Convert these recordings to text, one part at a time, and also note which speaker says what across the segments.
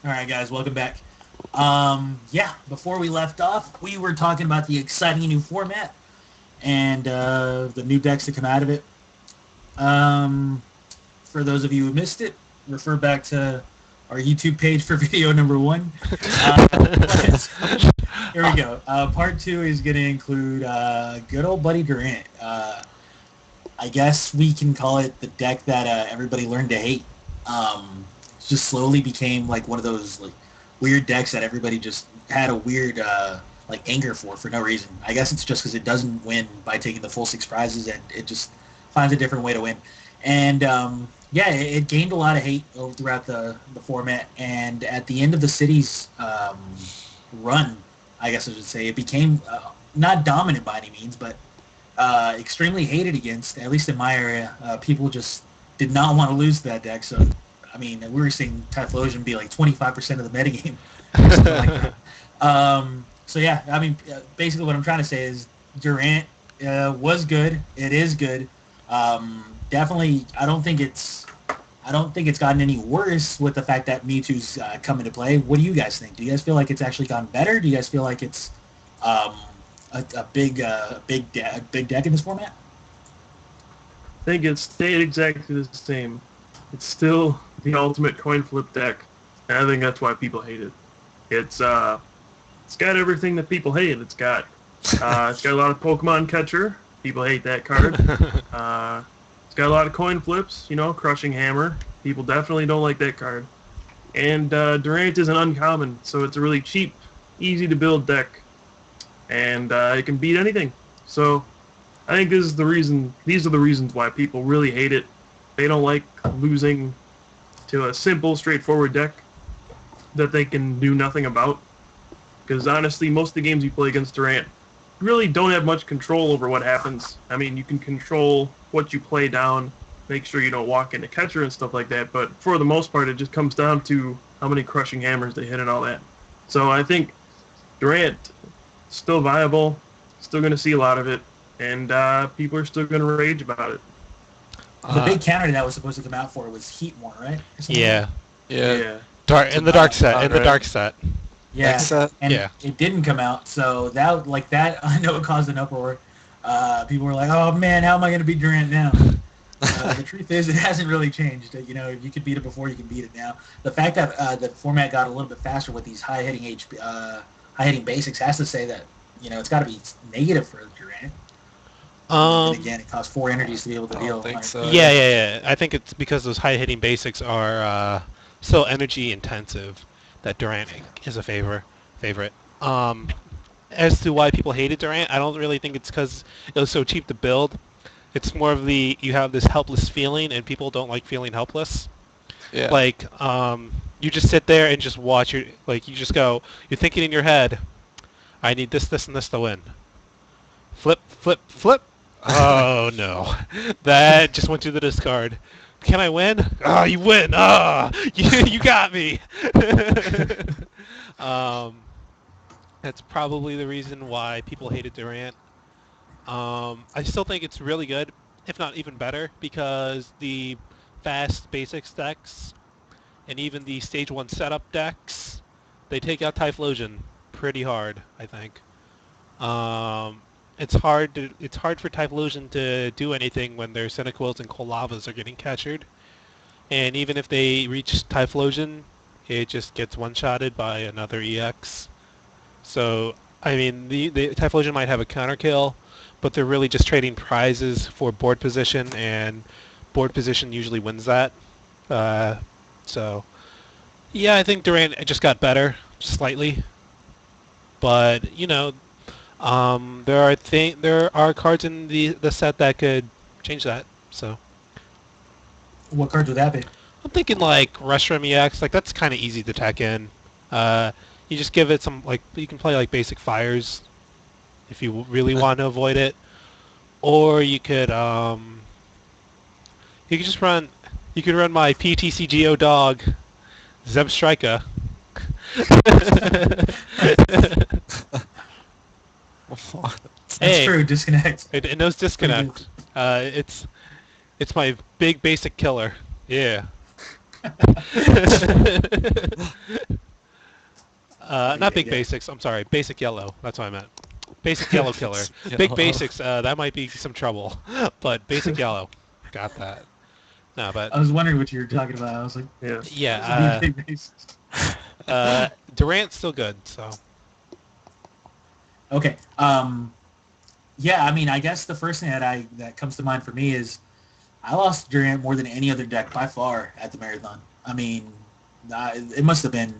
Speaker 1: All right, guys, welcome back. Yeah, before we left off, we were talking about the exciting new format and the new decks that come out of it. Um, for those of you who missed it, refer back to our YouTube page for video number one. But here we go. Part two is going to include good old buddy Durant. I guess we can call it the deck that everybody learned to hate. Just slowly became like one of those like weird decks that everybody just had a weird like anger for no reason. I guess it's just because it doesn't win by taking the full six prizes and it just finds a different way to win. And yeah, it gained a lot of hate throughout the format. And at the end of the city's run, I guess I should say, it became not dominant by any means, but extremely hated against, at least in my area. People just did not want to lose to that deck. So, I mean, we were seeing Typhlosion be like 25% of the metagame. Or something like that. So, yeah, I mean, basically what I'm trying to say is Durant was good. It is good. Definitely, I don't think it's gotten any worse with the fact that Mewtwo's come into play. What do you guys think? Do you guys feel like it's actually gotten better? Do you guys feel like it's um, a big deck in this format?
Speaker 2: I think it stayed exactly the same. It's still the ultimate coin flip deck, and I think that's why people hate it. It's got everything that people hate. It's got a lot of Pokemon Catcher. People hate that card. It's got a lot of coin flips. Crushing Hammer. People definitely don't like that card. And Durant is an uncommon, so it's a really cheap, easy to build deck, and it can beat anything. So I think this is the reason. These are the reasons why people really hate it. They don't like losing to a simple, straightforward deck that they can do nothing about. Because honestly, most of the games you play against Durant really don't have much control over what happens. I mean, you can control what you play down, make sure you don't walk into catcher and stuff like that. But for the most part, it just comes down to how many crushing hammers they hit and all that. So I think Durant still viable, still going to see a lot of it, and people are still going to rage about it.
Speaker 1: The big counter that was supposed to come out for was Heatmore, right?
Speaker 3: Yeah.
Speaker 2: Yeah.
Speaker 3: In the dark set. In the
Speaker 4: right.
Speaker 3: dark set.
Speaker 1: Yeah, and
Speaker 3: Yeah.
Speaker 1: it didn't come out, so that I know it caused an uproar. People were like, "Oh man, how am I going to beat Durant now?" The truth is, it hasn't really changed. If you could beat it before, you can beat it now. The fact that the format got a little bit faster with these high hitting basics has to say that it's got to be negative for Durant. And again, it costs 4 energies to be able to
Speaker 4: I
Speaker 1: deal.
Speaker 4: don't think
Speaker 1: Like,
Speaker 4: so.
Speaker 3: Yeah. I think it's because those high hitting basics are so energy intensive that Durant is a favorite. As to why people hated Durant, I don't really think it's because it was so cheap to build. It's more of you have this helpless feeling, and people don't like feeling helpless.
Speaker 4: Yeah.
Speaker 3: Like, you just sit there and just watch you just go, you're thinking in your head, I need this, and this to win. Flip, flip, flip. Oh no, that just went to the discard. Can I win? Oh, you win. Oh, you got me. That's probably the reason why people hated Durant. I still think it's really good, if not even better, because the fast basics decks and even the stage 1 setup decks, they take out Typhlosion pretty hard, I think. It's hard for Typhlosion to do anything when their Cyndaquils and Colavas are getting captured. And even if they reach Typhlosion, it just gets one-shotted by another EX. So, I mean, the Typhlosion might have a counter kill, but they're really just trading prizes for board position, and board position usually wins that. So, yeah, I think Durant just got better, slightly. But, there are cards in the set that could change that. So
Speaker 1: what cards would that be?
Speaker 3: I'm thinking like Restroom EX, like that's kind of easy to tech in. You just give it some you can play like basic fires if you really want to avoid it, or you could just run my PTCGO dog Zebstrika.
Speaker 1: That's true. Disconnect.
Speaker 3: It knows disconnect. It's my big basic killer. Yeah. Not big
Speaker 4: Yeah.
Speaker 3: basics. I'm sorry, basic yellow. That's what I meant. Basic yellow killer. Big basics. That might be some trouble, but basic yellow, got that. No, but
Speaker 1: I was wondering what you were talking about. I was like,
Speaker 2: Yeah.
Speaker 3: yeah,
Speaker 1: big bases.
Speaker 3: Durant's still good. So
Speaker 1: Okay. Yeah, I mean, I guess the first thing that comes to mind for me is I lost Durant more than any other deck by far at the marathon. I mean, it must have been,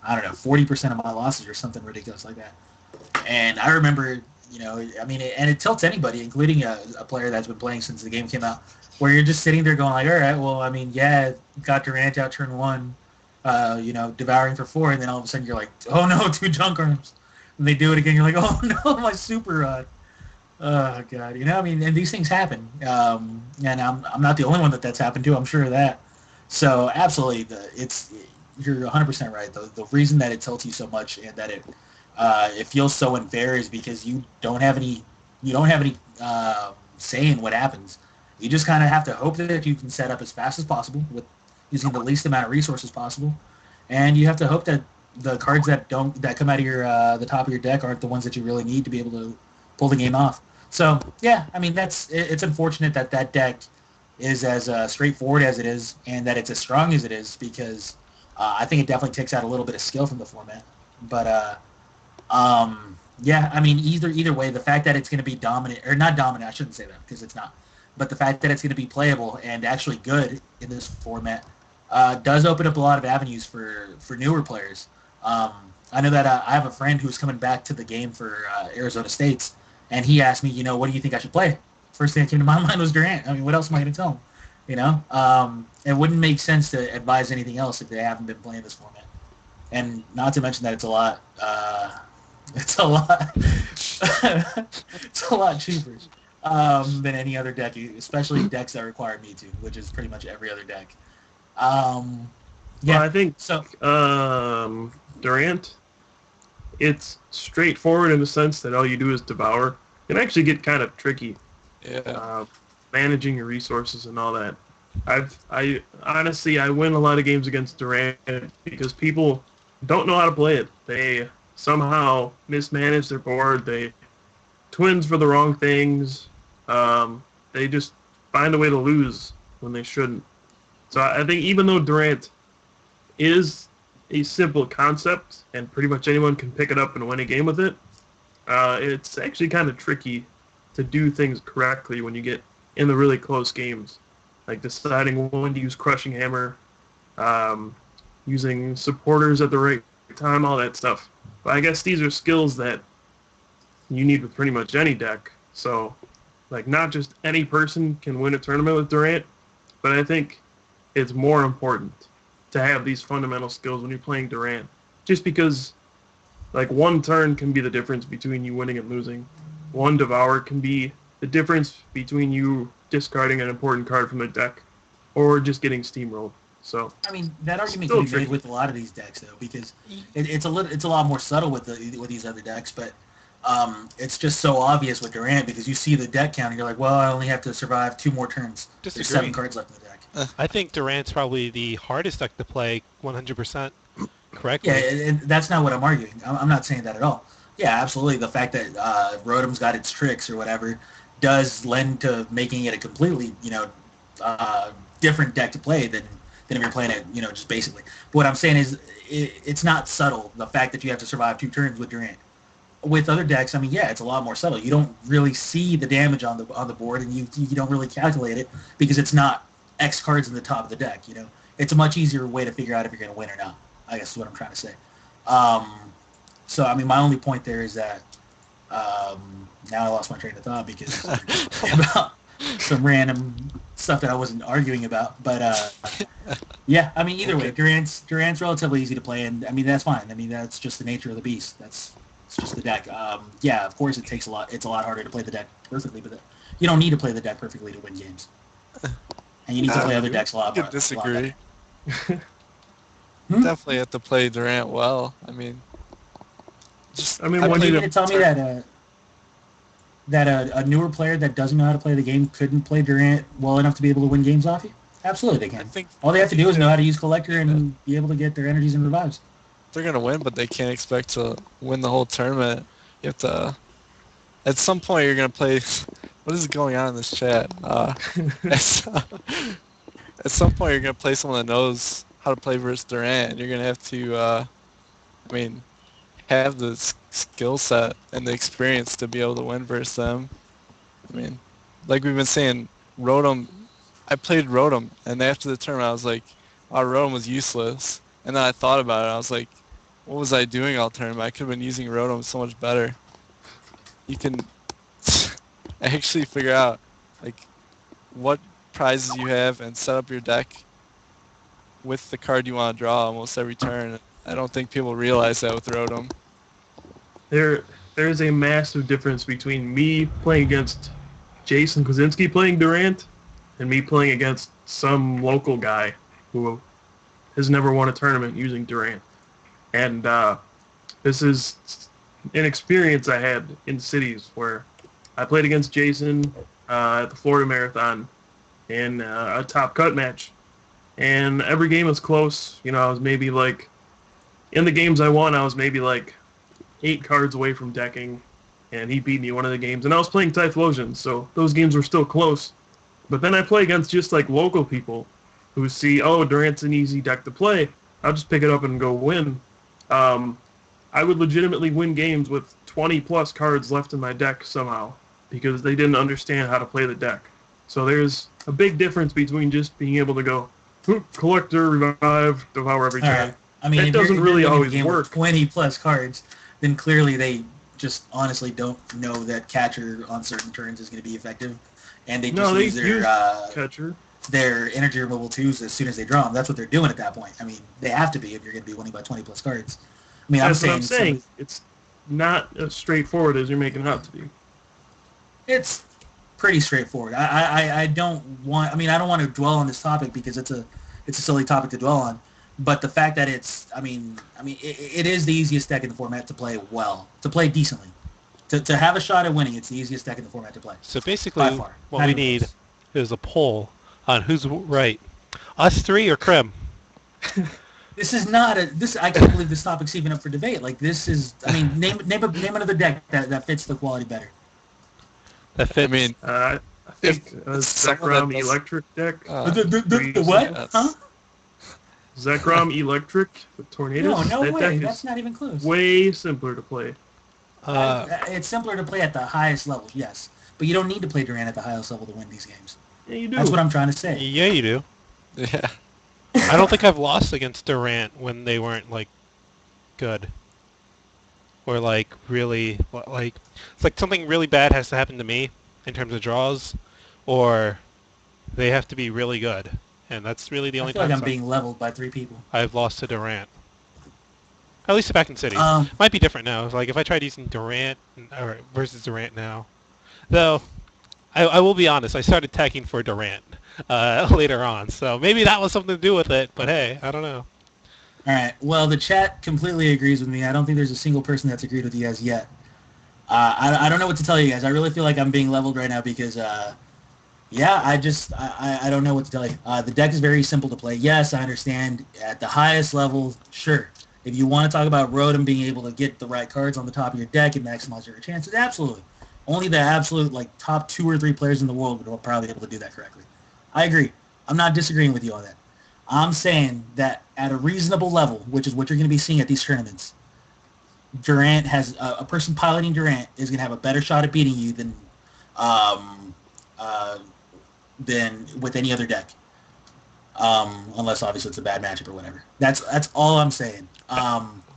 Speaker 1: I don't know, 40% of my losses or something ridiculous like that. And I remember, I mean, and it tilts anybody, including a player that's been playing since the game came out, where you're just sitting there going like, all right, well, I mean, yeah, got Durant out turn one, devouring for 4, and then all of a sudden you're like, oh no, 2 junk arms. And they do it again, you're like, oh no, my super rod. Oh god, I mean, and these things happen, and I'm not the only one that's happened to. I'm sure of that. So absolutely, you're 100% right. The reason that it tilts you so much and that it feels so unfair is because you don't have any say in what happens. You just kind of have to hope that you can set up as fast as possible with using the least amount of resources possible, and you have to hope that the cards that come out of your the top of your deck aren't the ones that you really need to be able to pull the game off. So yeah, I mean it's unfortunate that deck is as straightforward as it is, and that it's as strong as it is, because I think it definitely takes out a little bit of skill from the format. But yeah, I mean either way, the fact that it's going to be dominant or not dominant, I shouldn't say that because it's not, but the fact that it's going to be playable and actually good in this format does open up a lot of avenues for newer players. I know that I have a friend who's coming back to the game for Arizona State's. And he asked me, what do you think I should play? First thing that came to my mind was Durant. I mean, what else am I going to tell him? It wouldn't make sense to advise anything else if they haven't been playing this format. And not to mention that it's a lot it's a lot cheaper than any other deck, especially decks that require me to, which is pretty much every other deck. Yeah,
Speaker 2: Well, I think
Speaker 1: so
Speaker 2: Durant, it's straightforward in the sense that all you do is devour. It can actually get kind of tricky, managing your resources and all that. I honestly win a lot of games against Durant because people don't know how to play it. They somehow mismanage their board. They twins for the wrong things. They just find a way to lose when they shouldn't. So I think even though Durant is a simple concept and pretty much anyone can pick it up and win a game with it, it's actually kind of tricky to do things correctly when you get in the really close games, like deciding when to use Crushing Hammer, using supporters at the right time, all that stuff. But I guess these are skills that you need with pretty much any deck. So, like, not just any person can win a tournament with Durant, but I think it's more important to have these fundamental skills when you're playing Durant. Just because, like, one turn can be the difference between you winning and losing. One Devour can be the difference between you discarding an important card from the deck or just getting steamrolled. So
Speaker 1: I mean, that argument
Speaker 2: still
Speaker 1: can be made
Speaker 2: tricky.
Speaker 1: with a lot of these decks, though, because it's a lot more subtle with these other decks, but it's just so obvious with Durant because you see the deck count and you're like, well, I only have to survive 2 more turns. There's
Speaker 3: Disagree.
Speaker 1: 7 cards left in the deck.
Speaker 3: I think Durant's probably the hardest deck to play 100% correctly.
Speaker 1: Yeah, and that's not what I'm arguing. I'm not saying that at all. Yeah, absolutely. The fact that Rotom's got its tricks or whatever does lend to making it a completely, different deck to play than if you're playing it, just basically. But what I'm saying is it's not subtle, the fact that you have to survive 2 turns with Durant. With other decks, I mean, yeah, it's a lot more subtle. You don't really see the damage on the board, and you don't really calculate it because it's not X cards in the top of the deck. It's a much easier way to figure out if you're going to win or not, I guess is what I'm trying to say. So, I mean, my only point there is that now I lost my train of thought because about some random stuff that I wasn't arguing about. But, yeah, I mean, either way, Durant's relatively easy to play, and, I mean, that's fine. I mean, that's just the nature of the beast. It's just the deck. Yeah, of course, it's a lot harder to play the deck perfectly, but you don't need to play the deck perfectly to win games. And you need to play other decks a lot
Speaker 4: I
Speaker 1: more.
Speaker 4: disagree. Definitely have to play Durant well. I mean,
Speaker 2: I mean,
Speaker 1: Are
Speaker 2: when
Speaker 1: you
Speaker 2: you
Speaker 1: going to tell me that a newer player that doesn't know how to play the game couldn't play Durant well enough to be able to win games off you? Absolutely, they
Speaker 4: I
Speaker 1: can.
Speaker 4: think
Speaker 1: All they have to do is know how to use Collector and be able to get their energies and revives.
Speaker 4: they're gonna win, but they can't expect to win the whole tournament. You have to. At some point, you're gonna play. What is going on in this chat? At, at some point, you're gonna play someone that knows how to play versus Durant. You're gonna have to. I mean, have the skill set and the experience to be able to win versus them. I mean, like we've been saying, Rotom. I played Rotom, and after the tournament, I was like, "Wow, Rotom was useless." And then I thought about it. I was like, "What was I doing all tournament? I could have been using Rotom so much better." You can actually figure out like what prizes you have and set up your deck with the card you want to draw almost every turn. I don't think people realize that with Rotom.
Speaker 2: There's a massive difference between me playing against Jason Kwasinski playing Durant and me playing against some local guy who has never won a tournament using Durant. And this is an experience I had in cities where I played against Jason at the Florida Marathon in a top cut match. And every game was close. You know, I was maybe like, in the games I won, I was maybe like 8 cards away from decking, and he beat me one of the games. And I was playing Typhlosion, so those games were still close. But then I play against just like local people who see, oh, Durant's an easy deck to play. I'll just pick it up and go win. I would legitimately win games with 20 plus cards left in my deck somehow because they didn't understand how to play the deck. So there's a big difference between just being able to go collector, revive, devour every turn.
Speaker 1: Right. I mean,
Speaker 2: it doesn't really always work.
Speaker 1: 20 plus cards, then clearly they just honestly don't know that catcher on certain turns is going to be effective, and they just use their
Speaker 2: catcher,
Speaker 1: their energy removal twos as soon as they draw them. That's what they're doing at that point. I mean, they have to be if you're going to be winning by 20 plus cards. I mean,
Speaker 2: That's what I'm saying. It's not as straightforward as you're making it out to be.
Speaker 1: It's pretty straightforward. I don't want. I mean, I don't want to dwell on this topic because it's a silly topic to dwell on. But the fact that it's, it is the easiest deck in the format to play well, to play decently. To have a shot at winning, it's the easiest deck in the format to play.
Speaker 3: So basically, what we need is a poll on who's right. Us three or Krim?
Speaker 1: This is not I can't believe this topic's even up for debate. Like, this is, I mean, name another deck that fits the quality better.
Speaker 3: That fits.
Speaker 4: I mean,
Speaker 2: I think Zekrom Electric deck.
Speaker 1: The what? Huh?
Speaker 2: Zekrom Electric with Tornadoes.
Speaker 1: No way. That's not even close.
Speaker 2: Way simpler to play.
Speaker 1: It's simpler to play at the highest level, yes. But you don't need to play Durant at the highest level to win these games.
Speaker 2: Yeah, you do.
Speaker 1: That's what I'm trying to say.
Speaker 3: Yeah, you do.
Speaker 4: Yeah.
Speaker 3: I don't think I've lost against Durant when they weren't, like, good. Or, like, really, like, it's like something really bad has to happen to me in terms of draws, or they have to be really good. And that's really the only time
Speaker 1: I feel like I'm being leveled by 3 people.
Speaker 3: I've lost to Durant. At least back in City. Might be different now. Like, if I tried using Durant versus Durant now. Though, I will be honest, I started tagging for Durant later on. So maybe that was something to do with it. But hey, I don't know.
Speaker 1: All right. Well, the chat completely agrees with me. I don't think there's a single person that's agreed with you guys yet. I don't know what to tell you guys. I really feel like I'm being leveled right now because... yeah, I don't know what to tell you. The deck is very simple to play. Yes, I understand. At the highest level, sure. If you want to talk about Rotom being able to get the right cards on the top of your deck and maximize your chances, absolutely. Only the absolute top 2 or 3 players in the world would probably be able to do that correctly. I agree. I'm not disagreeing with you on that. I'm saying that at a reasonable level, which is what you're going to be seeing at these tournaments, Durant has a person piloting Durant is going to have a better shot at beating you than with any other deck, unless obviously it's a bad matchup or whatever. That's all I'm saying.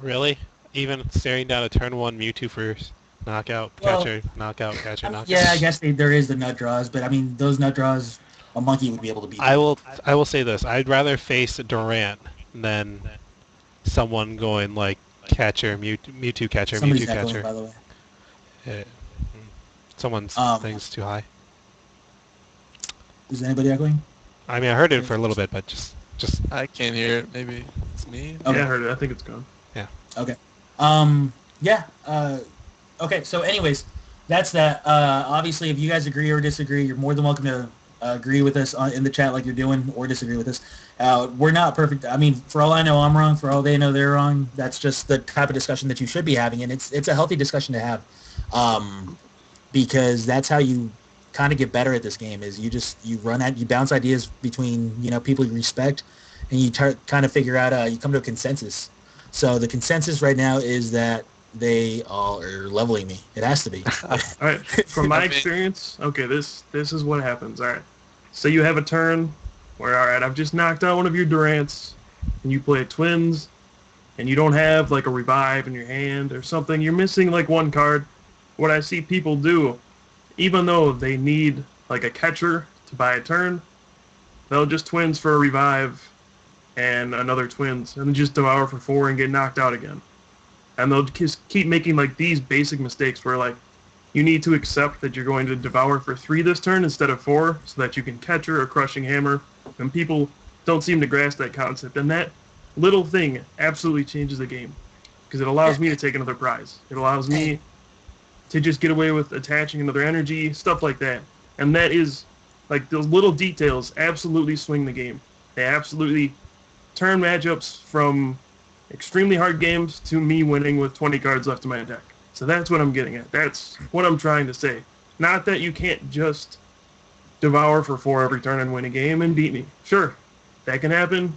Speaker 3: Really? Even staring down a turn 1 Mewtwo first, knockout, catcher, knockout, catcher, knockout.
Speaker 1: Yeah, I guess there is the nut draws, but I mean those nut draws, a monkey would be able to beat.
Speaker 3: I will say this: I'd rather face Durant than someone going like catcher, Mewtwo catcher,
Speaker 1: Somebody's
Speaker 3: Mewtwo catcher.
Speaker 1: By the way.
Speaker 3: Someone's thing's too high.
Speaker 1: Is anybody echoing?
Speaker 3: I mean, I heard it for a little bit, but just
Speaker 4: I can't hear it. Maybe it's me.
Speaker 2: Okay. Yeah, I heard it. I think it's gone.
Speaker 3: Yeah.
Speaker 1: Okay. Yeah. Okay. So, anyways, that's that. Obviously, if you guys agree or disagree, you're more than welcome to agree with us in the chat like you're doing, or disagree with us. We're not perfect. I mean, for all I know, I'm wrong. For all they know, they're wrong. That's just the type of discussion that you should be having, and it's a healthy discussion to have, because that's how you kind of get better at this game. Is you bounce ideas between people you respect, and you kind of figure out you come to a consensus. So the consensus right now is that they all are leveling me. It has to be.
Speaker 2: All right. From my experience, okay, this is what happens. All right. So you have a turn where, all right, I've just knocked out one of your Durants, and you play Twins, and you don't have like a revive in your hand or something. You're missing like one card. What I see people do, even though they need like a catcher to buy a turn, they'll just Twins for a revive and another Twins, and then just devour for 4 and get knocked out again. And they'll just keep making like these basic mistakes where like you need to accept that you're going to devour for 3 this turn instead of 4 so that you can catcher or crushing hammer. And people don't seem to grasp that concept. And that little thing absolutely changes the game because it allows me to take another prize. It allows me to just get away with attaching another energy, stuff like that. And that is like those little details absolutely swing the game. They absolutely turn matchups from extremely hard games to me winning with 20 cards left in my deck. So that's what I'm getting at. That's what I'm trying to say. Not that you can't just devour for 4 every turn and win a game and beat me. Sure, that can happen.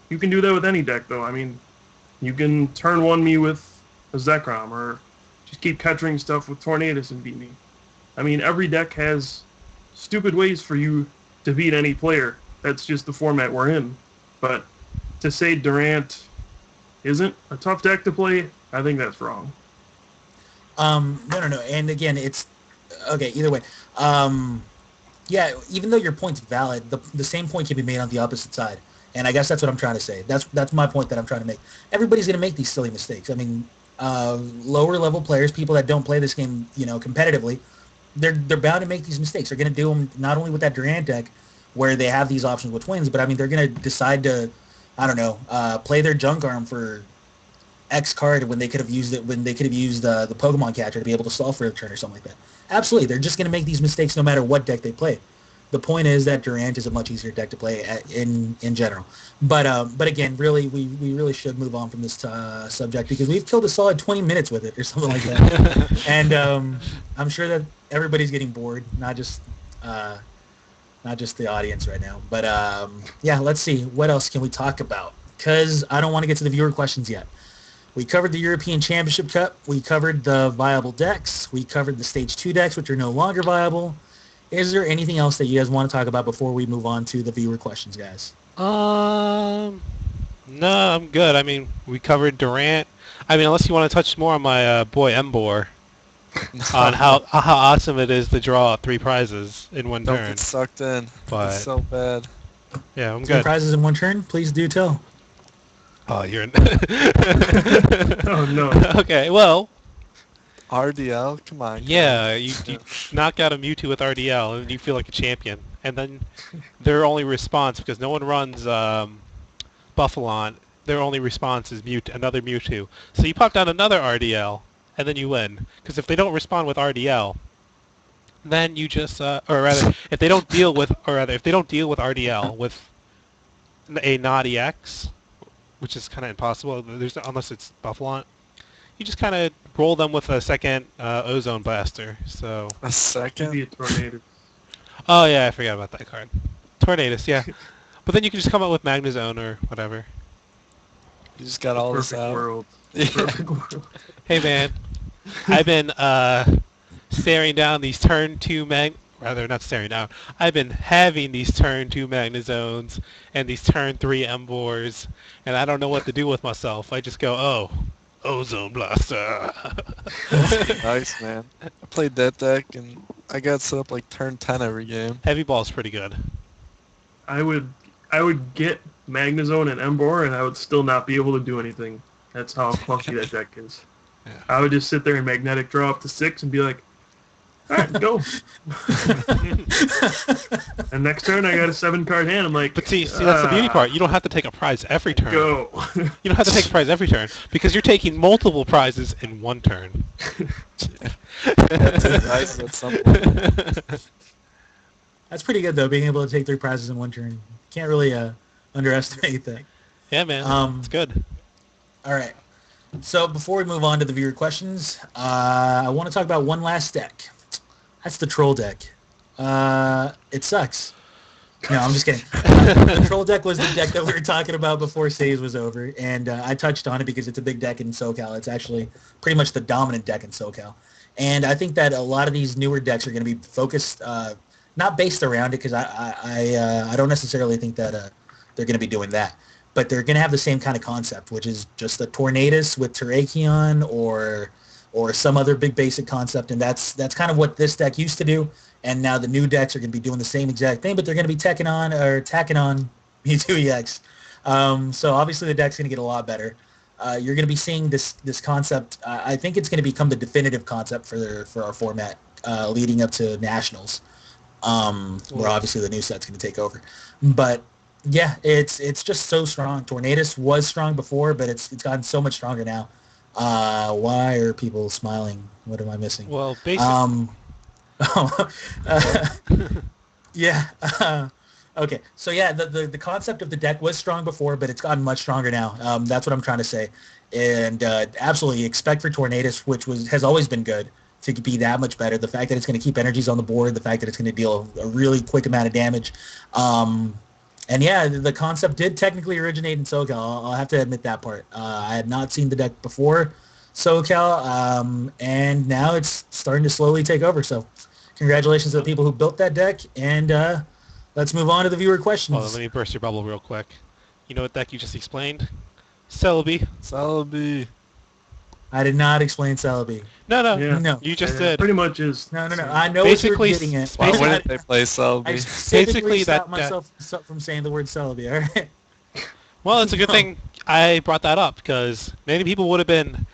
Speaker 2: You can do that with any deck, though. I mean, you can turn 1 me with a Zekrom, or just keep catching stuff with Tornadus and beat me. I mean, every deck has stupid ways for you to beat any player. That's just the format we're in. But to say Durant isn't a tough deck to play, I think that's wrong.
Speaker 1: No. And again, it's okay. Either way, yeah. Even though your point's valid, the same point can be made on the opposite side. And I guess that's what I'm trying to say. That's my point that I'm trying to make. Everybody's going to make these silly mistakes. I mean, lower level players, people that don't play this game, competitively, they're bound to make these mistakes. They're going to do them not only with that Durant deck, where they have these options with Twins, but I mean, they're going to decide to, I don't know, play their junk arm for X card when they could have used it, when they could have used the Pokemon catcher to be able to stall for a turn or something like that. Absolutely, they're just going to make these mistakes no matter what deck they play. The point is that Durant is a much easier deck to play in general. But again, really, we really should move on from this subject because we've killed a solid 20 minutes with it or something like that. And I'm sure that everybody's getting bored, not just the audience right now. But yeah, let's see. What else can we talk about? Because I don't want to get to the viewer questions yet. We covered the European Championship Cup. We covered the viable decks. We covered the Stage 2 decks, which are no longer viable. Is there anything else that you guys want to talk about before we move on to the viewer questions, guys?
Speaker 3: No, I'm good. I mean, we covered Durant. I mean, unless you want to touch more on my boy Embor. On how awesome it is to draw 3 prizes in one
Speaker 4: Don't
Speaker 3: turn.
Speaker 4: get sucked in.
Speaker 3: But
Speaker 4: It's so bad.
Speaker 3: yeah, I'm
Speaker 1: 3
Speaker 3: good.
Speaker 1: prizes in one turn? Please do tell.
Speaker 3: Oh, you're in.
Speaker 2: Oh, no.
Speaker 3: Okay, well,
Speaker 4: RDL, come on.
Speaker 3: yeah, you knock out a Mewtwo with RDL and you feel like a champion. And then their only response, because no one runs Buffalon, their only response is another Mewtwo. So you pop down another RDL and then you win. Because if they don't respond with RDL, then you just, or rather, if they don't deal with RDL with a not EX, which is kind of impossible, unless it's Buffalon, you just kind of roll them with a second Ozone Blaster. So.
Speaker 4: A second?
Speaker 2: Maybe a Tornado.
Speaker 3: Oh yeah, I forgot about that card. Tornadus, yeah. But then you can just come up with Magnezone or whatever.
Speaker 4: You just got all this
Speaker 2: Perfect
Speaker 4: out.
Speaker 2: world.
Speaker 4: Yeah.
Speaker 2: Perfect world.
Speaker 3: Hey man, I've been staring down these turn 2 not staring down. I've been having these turn 2 Magnezones and these turn 3 Embors, and I don't know what to do with myself. I just go, oh, Ozone Blaster.
Speaker 4: Nice, man. I played that deck, and I got set up like turn 10 every game.
Speaker 3: Heavy Ball's pretty good.
Speaker 2: I would get Magnezone and Embor, and I would still not be able to do anything. That's how clunky that deck is.
Speaker 3: Yeah.
Speaker 2: I would just sit there and magnetic draw up to 6 and be like, all right, go. And next turn, I got a 7-card hand. I'm like,
Speaker 3: But see, that's the beauty part. You don't have to take a prize every turn.
Speaker 2: go.
Speaker 3: You don't have to take a prize every turn because you're taking multiple prizes in one turn.
Speaker 4: That's nice at some point.
Speaker 1: That's pretty good though, being able to take 3 prizes in one turn. Can't really underestimate that.
Speaker 3: Yeah, man. It's good.
Speaker 1: All right. So before we move on to the viewer questions, I want to talk about one last deck. That's the troll deck. It sucks. No, I'm just kidding. The troll deck was the deck that we were talking about before Saves was over, and I touched on it because it's a big deck in SoCal. It's actually pretty much the dominant deck in SoCal. And I think that a lot of these newer decks are going to be focused, not based around it, because I don't necessarily think that they're going to be doing that. But they're going to have the same kind of concept, which is just a Tornadus with Terrakion or some other big basic concept, and that's kind of what this deck used to do. And now the new decks are going to be doing the same exact thing, but they're going to be tacking on Mewtwo EX. So obviously the deck's going to get a lot better. You're going to be seeing this concept. I think it's going to become the definitive concept for our format leading up to Nationals, where obviously the new set's going to take over. But yeah, it's just so strong. Tornadus was strong before, but it's gotten so much stronger now. Why are people smiling? What am I missing?
Speaker 3: Well, basically...
Speaker 1: yeah. Okay. So yeah, the concept of the deck was strong before, but it's gotten much stronger now. That's what I'm trying to say. And absolutely expect for Tornadus, which has always been good, to be that much better. The fact that it's going to keep energies on the board, the fact that it's going to deal a really quick amount of damage. And yeah, the concept did technically originate in SoCal. I'll have to admit that part. I had not seen the deck before SoCal, and now it's starting to slowly take over. So congratulations to the people who built that deck, and let's move on to the viewer questions.
Speaker 3: Hold on, let me burst your bubble real quick. You know what deck you just explained? Celebi.
Speaker 4: Celebi.
Speaker 1: I did not explain Celebi.
Speaker 3: No.
Speaker 2: Yeah.
Speaker 1: No.
Speaker 3: You just did.
Speaker 2: Pretty much is.
Speaker 1: No. I know
Speaker 3: Basically,
Speaker 1: what you're getting at.
Speaker 4: Why
Speaker 3: Basically-
Speaker 4: wouldn't they play
Speaker 1: I
Speaker 4: Celebi?
Speaker 1: specifically
Speaker 3: Basically,
Speaker 1: stopped
Speaker 3: that-
Speaker 1: myself from saying the word Celebi, all right?
Speaker 3: Well, it's a good thing I brought that up, because many people would have been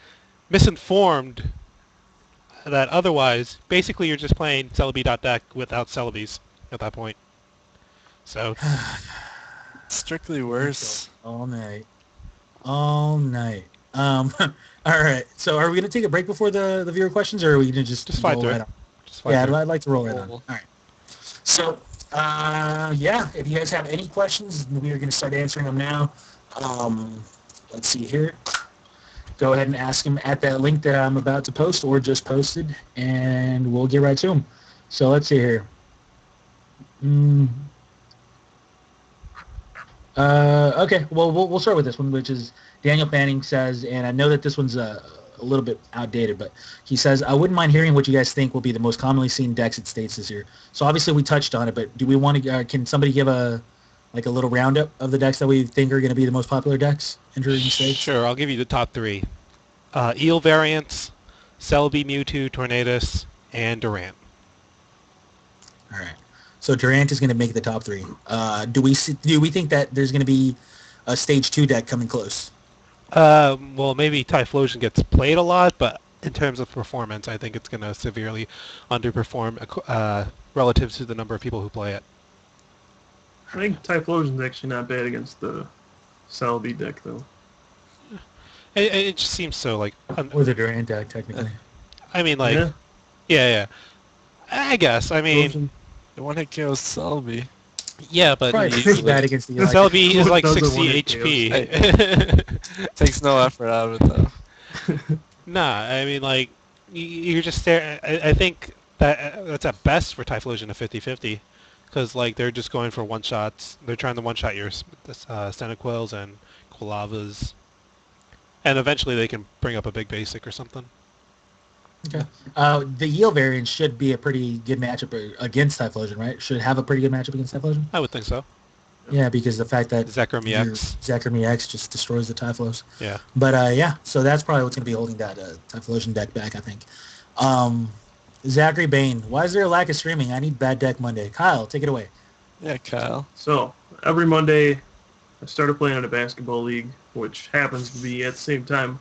Speaker 3: misinformed that otherwise, basically you're just playing Celebi.deck without Celebis at that point. So,
Speaker 4: Strictly worse.
Speaker 1: All night. All right. So are we going to take a break before the viewer questions, or are we going to just
Speaker 3: fight
Speaker 1: roll
Speaker 3: through
Speaker 1: right
Speaker 3: it.
Speaker 1: on?
Speaker 3: just fine
Speaker 1: Yeah,
Speaker 3: there.
Speaker 1: I'd like to roll right on.
Speaker 4: Roll.
Speaker 1: All right. So, yeah, if you guys have any questions, we are going to start answering them now. Let's see here. Go ahead and ask them at that link that I'm about to post or just posted, and we'll get right to them. So let's see here. Okay, well, we'll start with this one, which is Daniel Fanning says, and I know that this one's a little bit outdated, but he says, I wouldn't mind hearing what you guys think will be the most commonly seen decks at States this year. So obviously we touched on it, but do we want to, can somebody give a little roundup of the decks that we think are going to be the most popular decks entering States?
Speaker 3: Sure, I'll give you the top 3. Eel variants, Celebi, Mewtwo, Tornadus, and Durant.
Speaker 1: All right. So Durant is going to make the top 3. Do we think that there's going to be a Stage 2 deck coming close?
Speaker 3: Well, maybe Typhlosion gets played a lot, but in terms of performance, I think it's going to severely underperform relative to the number of people who play it.
Speaker 2: I think Typhlosion's actually not bad against the Celebi deck, though.
Speaker 3: It just seems so, like...
Speaker 1: Or the Durant deck, technically.
Speaker 3: I mean, like... Yeah. I guess. I mean...
Speaker 4: The one hit kills Celebi.
Speaker 3: Yeah, but...
Speaker 1: Probably pretty bad against the Electric.
Speaker 3: Celebi is like
Speaker 2: Doesn't
Speaker 3: 60
Speaker 2: want it
Speaker 3: HP.
Speaker 4: Takes no effort out of it, though.
Speaker 3: Nah, I mean, like... You're just staring... I think that's at best for Typhlosion a 50-50. Because, like, they're just going for one-shots. They're trying to one-shot your Centiquils and Quillavas. And eventually they can bring up a big basic or something.
Speaker 1: Okay. The Eel variant should be a pretty good matchup against Typhlosion, right? Should have a pretty good matchup against Typhlosion?
Speaker 3: I would think so.
Speaker 1: Yeah, because the fact that
Speaker 3: Zekrom EX.
Speaker 1: Zekrom EX just destroys the Typhlos.
Speaker 3: Yeah.
Speaker 1: But yeah, so that's probably what's going to be holding that Typhlosion deck back, I think. Zachary Bain, why is there a lack of streaming? I need Bad Deck Monday. Kyle, take it away.
Speaker 4: Yeah, Kyle.
Speaker 2: So, every Monday, I started playing in a basketball league, which happens to be at the same time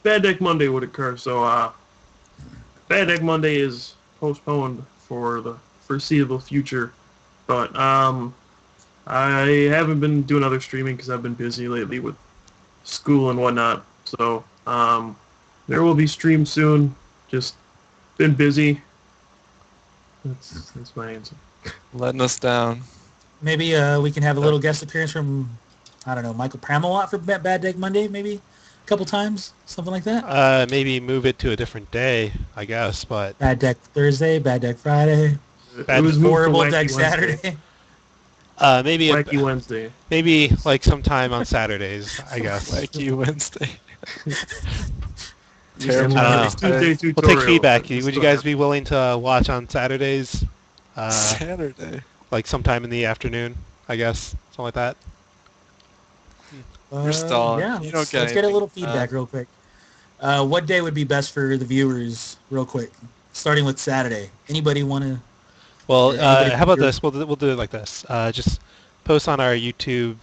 Speaker 2: Bad Deck Monday would occur. So, Bad Deck Monday is postponed for the foreseeable future. But I haven't been doing other streaming because I've been busy lately with school and whatnot. So, there will be streams soon. Just been busy. That's my answer.
Speaker 4: letting us down.
Speaker 1: Maybe we can have a little guest appearance from, I don't know, Michael Pramawat for Bad Deck Monday, maybe a couple times, something like that.
Speaker 3: Maybe move it to a different day, I guess, but
Speaker 1: Bad Deck Thursday, Bad Deck Friday,
Speaker 2: It was moved to
Speaker 1: Horrible
Speaker 2: Wacky
Speaker 1: Deck
Speaker 2: Wednesday.
Speaker 1: Saturday.
Speaker 3: maybe
Speaker 2: Wacky Wednesday.
Speaker 3: maybe like sometime on Saturdays, I guess.
Speaker 4: Wacky Wednesday.
Speaker 2: Terrible.
Speaker 3: I don't
Speaker 2: Tuesday
Speaker 3: We'll
Speaker 2: tutorial.
Speaker 3: take feedback. Would you guys be willing to watch on Saturdays?
Speaker 4: Saturday.
Speaker 3: Like sometime in the afternoon, I guess, something like that.
Speaker 4: You're stalling.
Speaker 1: Yeah,
Speaker 4: You don't
Speaker 1: let's
Speaker 4: get
Speaker 1: get a
Speaker 4: anything.
Speaker 1: little feedback real quick. What day would be best for the viewers, real quick? Starting with Saturday. Anybody want to?
Speaker 3: Well,
Speaker 1: Yeah, anybody
Speaker 3: how about
Speaker 1: can-
Speaker 3: this? We'll do it like this. Just post on our YouTube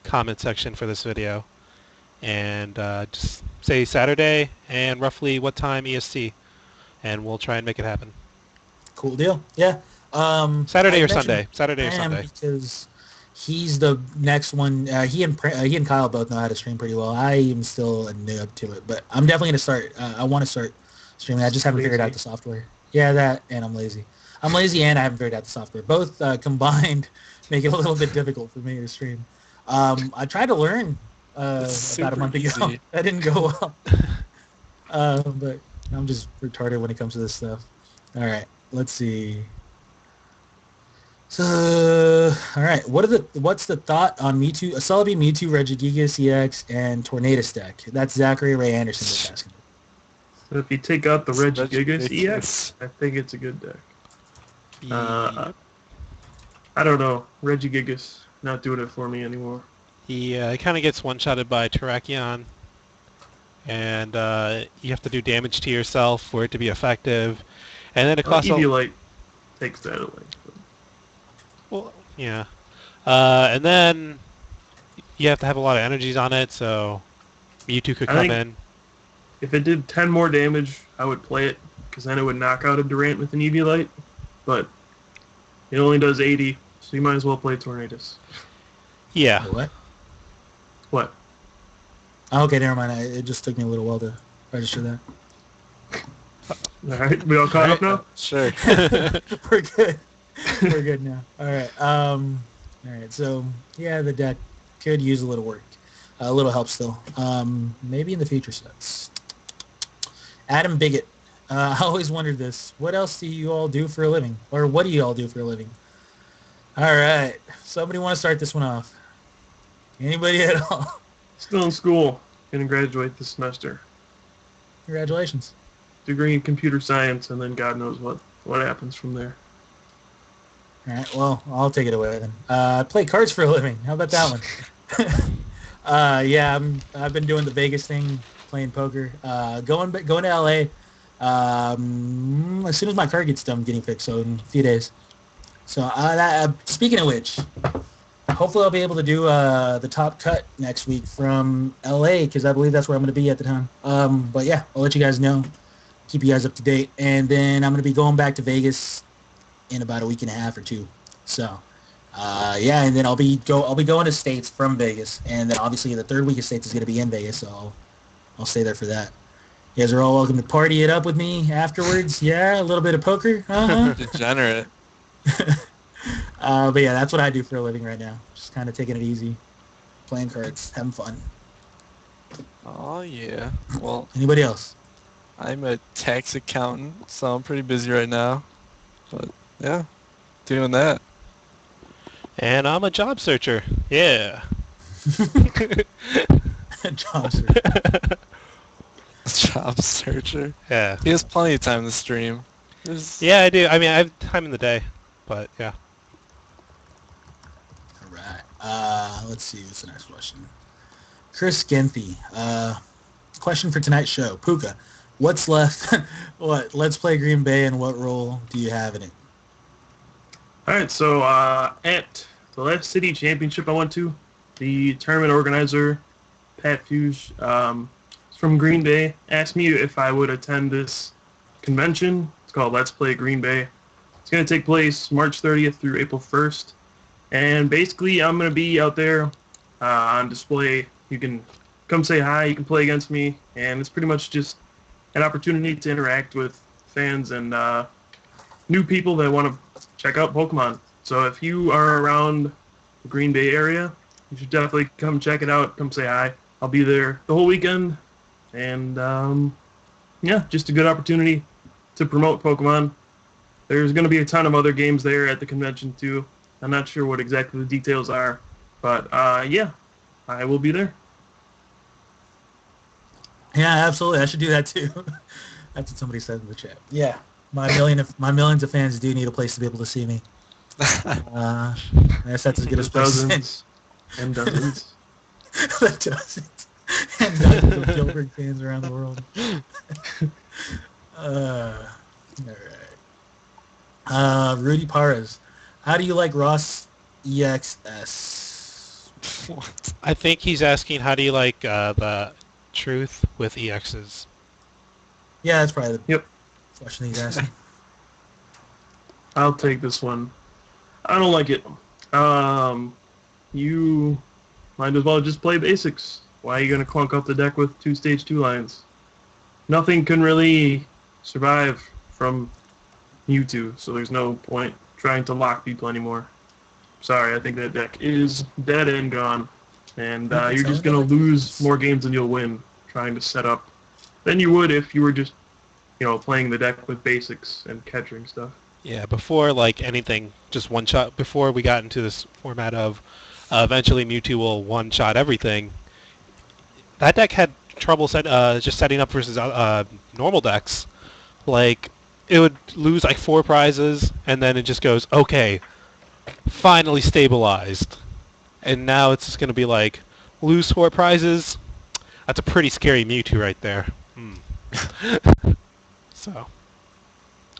Speaker 3: comment section for this video, and just say Saturday and roughly what time EST, and we'll try and make it happen.
Speaker 1: Cool deal. Yeah.
Speaker 3: Saturday
Speaker 1: I
Speaker 3: or
Speaker 1: mentioned
Speaker 3: Sunday. Saturday or
Speaker 1: Pram
Speaker 3: Sunday.
Speaker 1: because he's the next one. He and Kyle both know how to stream pretty well. I am still a noob to it, but I'm definitely gonna start. I want to start streaming. I just haven't figured out
Speaker 2: Lazy.
Speaker 1: the software. Yeah, that and I'm lazy. I'm lazy and I haven't figured out the software. Both combined make it a little bit difficult for me to stream. I tried to learn
Speaker 4: It's
Speaker 1: about a month
Speaker 4: super
Speaker 1: ago.
Speaker 4: easy.
Speaker 1: That didn't go well. But I'm just retarded when it comes to this stuff. All right, let's see. So, all right, what's the thought on Mewtwo, Celebi, Mewtwo, Regigigas EX, and Tornadus deck? That's Zachary Ray Anderson that's asking.
Speaker 2: So if you take out the
Speaker 4: It's
Speaker 2: Regigigas
Speaker 4: ridiculous.
Speaker 2: EX, I think it's a good deck.
Speaker 3: Yep.
Speaker 2: I don't know. Regigigas not doing it for me anymore.
Speaker 3: It kind of gets one-shotted by Terrakion, and you have to do damage to yourself for it to be effective, and then it costs
Speaker 2: Eviolite takes that away.
Speaker 3: well, yeah, and then you have to have a lot of energies on it, so Mewtwo could
Speaker 2: I
Speaker 3: come
Speaker 2: think-
Speaker 3: in.
Speaker 2: If it did 10 more damage, I would play it, because then it would knock out a Durant with an Eviolite. But it only does 80, so you might as well play Tornadus.
Speaker 3: Yeah,
Speaker 1: What?
Speaker 2: What?
Speaker 1: Oh, okay, never mind. It just took me a little while to register that.
Speaker 2: Alright, we all caught up now?
Speaker 4: Sure.
Speaker 1: We're good. We're good now. All right. All right. So yeah, the deck could use a little work, a little help still. Maybe in the future sets. Adam Bigot. I always wondered this. What else do you all do for a living, or what do you all do for a living? All right. Somebody want to start this one off? Anybody at all?
Speaker 2: Still in school. Gonna graduate this semester.
Speaker 1: Congratulations.
Speaker 2: Degree in computer science, and then God knows what happens from there.
Speaker 1: All right. Well, I'll take it away then. I play cards for a living. How about that one? Yeah, I've been doing the Vegas thing, playing poker. Going to LA. As soon as my car gets done getting fixed, so in a few days. So speaking of which, hopefully I'll be able to do the top cut next week from LA because I believe that's where I'm going to be at the time. But yeah, I'll let you guys know, keep you guys up to date, and then I'm going to be going back to Vegas in about a week and a half or two. So yeah, and then I'll be going to States from Vegas, and then obviously the third week of States is going to be in Vegas, so I'll stay there for that. You guys are all welcome to party it up with me afterwards. Yeah, a little bit of poker. Uh-huh.
Speaker 4: Degenerate.
Speaker 1: But yeah, that's what I do for a living right now. Just kind of taking it easy, playing cards, having fun.
Speaker 4: Oh yeah. Well,
Speaker 1: Anybody else?
Speaker 4: I'm a tax accountant, so I'm pretty busy right now. But yeah, doing that.
Speaker 3: and I'm a job searcher. Yeah.
Speaker 1: Jobs.
Speaker 4: Job searcher.
Speaker 3: Yeah.
Speaker 4: He has plenty of time to stream. There's,
Speaker 3: Yeah, I do. I mean, I have time in the day, but yeah.
Speaker 1: All right. Let's see. What's the next question? Chris Genthy. Question for tonight's show. Puka, what's left? Let's play Green Bay, and what role do you have in it?
Speaker 2: Alright, so at the last city championship I went to, the tournament organizer, Pat Fuge, from Green Bay, asked me if I would attend this convention. It's called Let's Play Green Bay. It's going to take place March 30th through April 1st. And basically, I'm going to be out there on display. You can come say hi, you can play against me, and it's pretty much just an opportunity to interact with fans and new people that want to check out Pokemon. So if you are around the Green Bay area, you should definitely come check it out. Come say hi. I'll be there the whole weekend. And yeah, just a good opportunity to promote Pokemon. There's going to be a ton of other games there at the convention too. I'm not sure what exactly the details are, but yeah, I will be there.
Speaker 1: Yeah, absolutely. I should do that too. That's what somebody said in the chat. Yeah, my millions of fans do need a place to be able to see me. I guess that's as good as places.
Speaker 2: Dozens and dozens.
Speaker 1: The dozens and dozens of Gilbert fans around the world. All right. Rudy Parras, how do you like Ross EXS?
Speaker 4: What?
Speaker 3: I think he's asking how do you like the truth with EXs.
Speaker 1: Yeah, that's probably the
Speaker 2: Yep.
Speaker 1: question he's asking.
Speaker 2: I'll take this one. I don't like it. You might as well just play basics. Why are you going to clunk up the deck with 2 stage 2 lines? Nothing can really survive from Mewtwo, so there's no point trying to lock people anymore. Sorry, I think that deck is dead and gone. And you're just going to lose more games than you'll win trying to set up than you would if you were just, playing the deck with basics and catching stuff.
Speaker 3: Yeah, before like anything, just one shot. Before we got into this format of eventually Mewtwo will one shot everything. That deck had trouble just setting up versus normal decks. Like it would lose like 4 prizes, and then it just goes, okay, finally stabilized. And now it's just gonna be like lose 4 prizes. That's a pretty scary Mewtwo right there. So,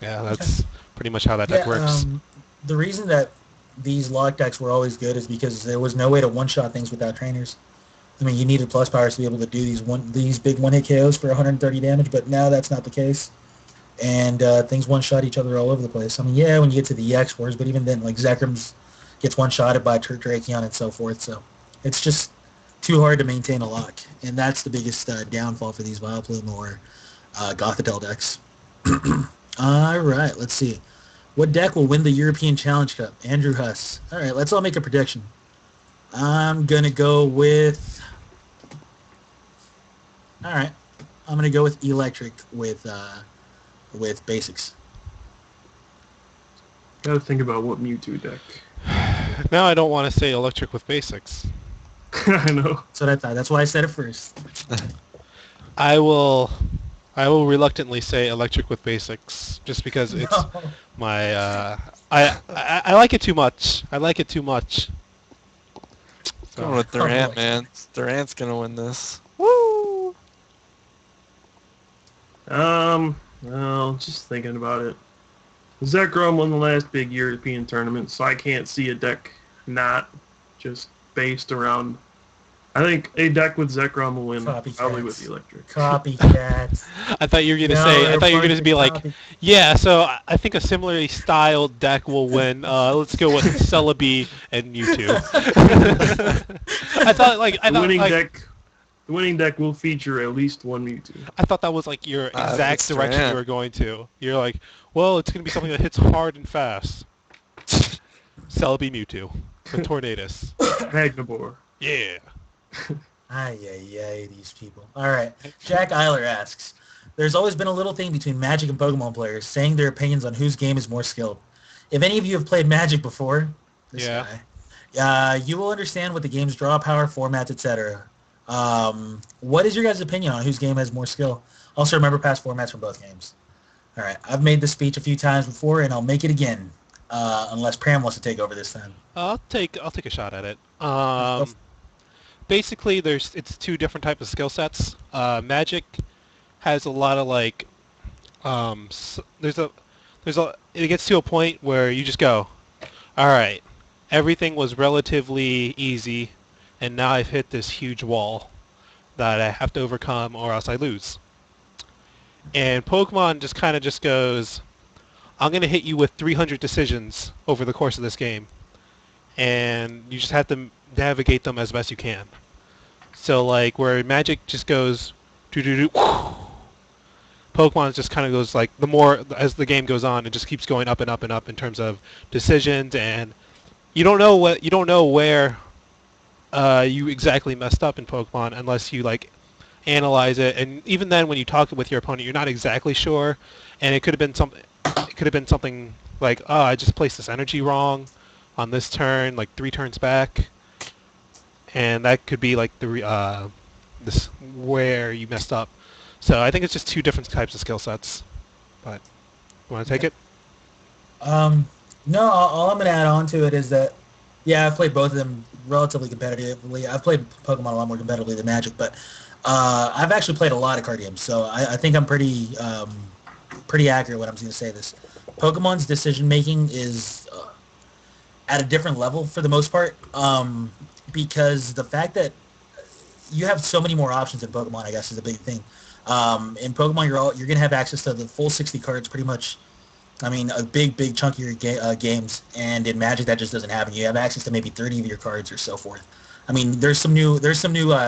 Speaker 3: yeah, that's pretty much how that deck works.
Speaker 1: The reason that these lock decks were always good is because there was no way to one-shot things without trainers. I mean, you needed plus powers to be able to do these big one-hit KOs for 130 damage, but now that's not the case. And things one-shot each other all over the place. I mean, yeah, when you get to the EX wars, but even then, like Zekrom gets one-shotted by Terrakion and so forth. So it's just too hard to maintain a lock, and that's the biggest downfall for these Vileplume or Gothitelle decks. All right, let's see. What deck will win the European Challenge Cup? Andrew Huss. All right, let's all make a prediction. I'm going to go with... All right. I'm going to go with Electric with Basics.
Speaker 2: Gotta think about what Mewtwo deck.
Speaker 3: Now I don't want to say Electric with Basics.
Speaker 2: I know.
Speaker 1: That's what I thought. That's why I said it first.
Speaker 3: I will reluctantly say Electric with Basics, just because it's my I like it too much. I like it too much.
Speaker 4: Going with Durant, man. Durant's gonna win this. Woo!
Speaker 2: Well, just thinking about it. Zekrom won the last big European tournament, so I can't see a deck not just based around. I think a deck with Zekrom will win, probably with Electric.
Speaker 1: Copycats.
Speaker 3: I thought you were gonna say. I thought you were gonna be like, yeah. So I think a similarly styled deck will win. Let's go with Celebi and Mewtwo.
Speaker 2: The winning deck will feature at least one Mewtwo.
Speaker 3: I thought that was like your exact direction you were going to. You're like, well, it's gonna be something that hits hard and fast. Celebi Mewtwo with Tornadus.
Speaker 2: Magnabor.
Speaker 3: Yeah.
Speaker 1: These people. All right. Jack Eiler asks, there's always been a little thing between Magic and Pokemon players saying their opinions on whose game is more skilled. If any of you have played Magic before, you will understand what the game's draw power, formats, etc. What is your guys' opinion on whose game has more skill? Also, remember past formats from both games. All right. I've made this speech a few times before, and I'll make it again, unless Pram wants to take over this time.
Speaker 3: I'll take a shot at it. Basically, it's 2 different types of skill sets. Magic has a lot of like, it gets to a point where you just go, all right, everything was relatively easy, and now I've hit this huge wall that I have to overcome, or else I lose. And Pokemon just kind of just goes, I'm gonna hit you with 300 decisions over the course of this game, and you just have to navigate them as best you can. So like where Magic just goes do do do, Pokemon Pokemon just kind of goes like the more as the game goes on, it just keeps going up and up and up in terms of decisions, and you don't know where you exactly messed up in Pokemon unless you like analyze it, and even then when you talk with your opponent you're not exactly sure, and it could have been something like, oh, I just placed this energy wrong on this turn like 3 turns back, and that could be like this where you messed up. So I think it's just 2 different types of skill sets. But you want to take it?
Speaker 1: No, all I'm going to add on to it is that, yeah, I've played both of them relatively competitively. I've played Pokemon a lot more competitively than Magic, but I've actually played a lot of card games, so I think I'm pretty accurate when I'm going to say this. Pokemon's decision making is at a different level for the most part, because the fact that you have so many more options in Pokemon, I guess, is a big thing. In Pokemon, you're going to have access to the full 60 cards pretty much. I mean, a big chunk of your games, and in Magic that just doesn't happen. You have access to maybe 30 of your cards or so forth. I mean, there's some new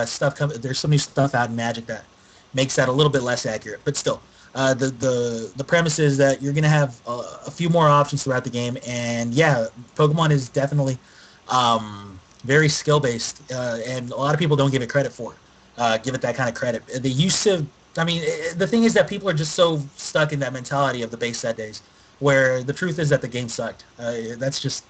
Speaker 1: stuff out in Magic that makes that a little bit less accurate, but still, the premise is that you're gonna have a few more options throughout the game, and yeah, Pokemon is definitely very skill based, and a lot of people don't give it credit for give it that kind of credit. They used to. I mean, the thing is that people are just so stuck in that mentality of the base set days, where the truth is that the game sucked. That's just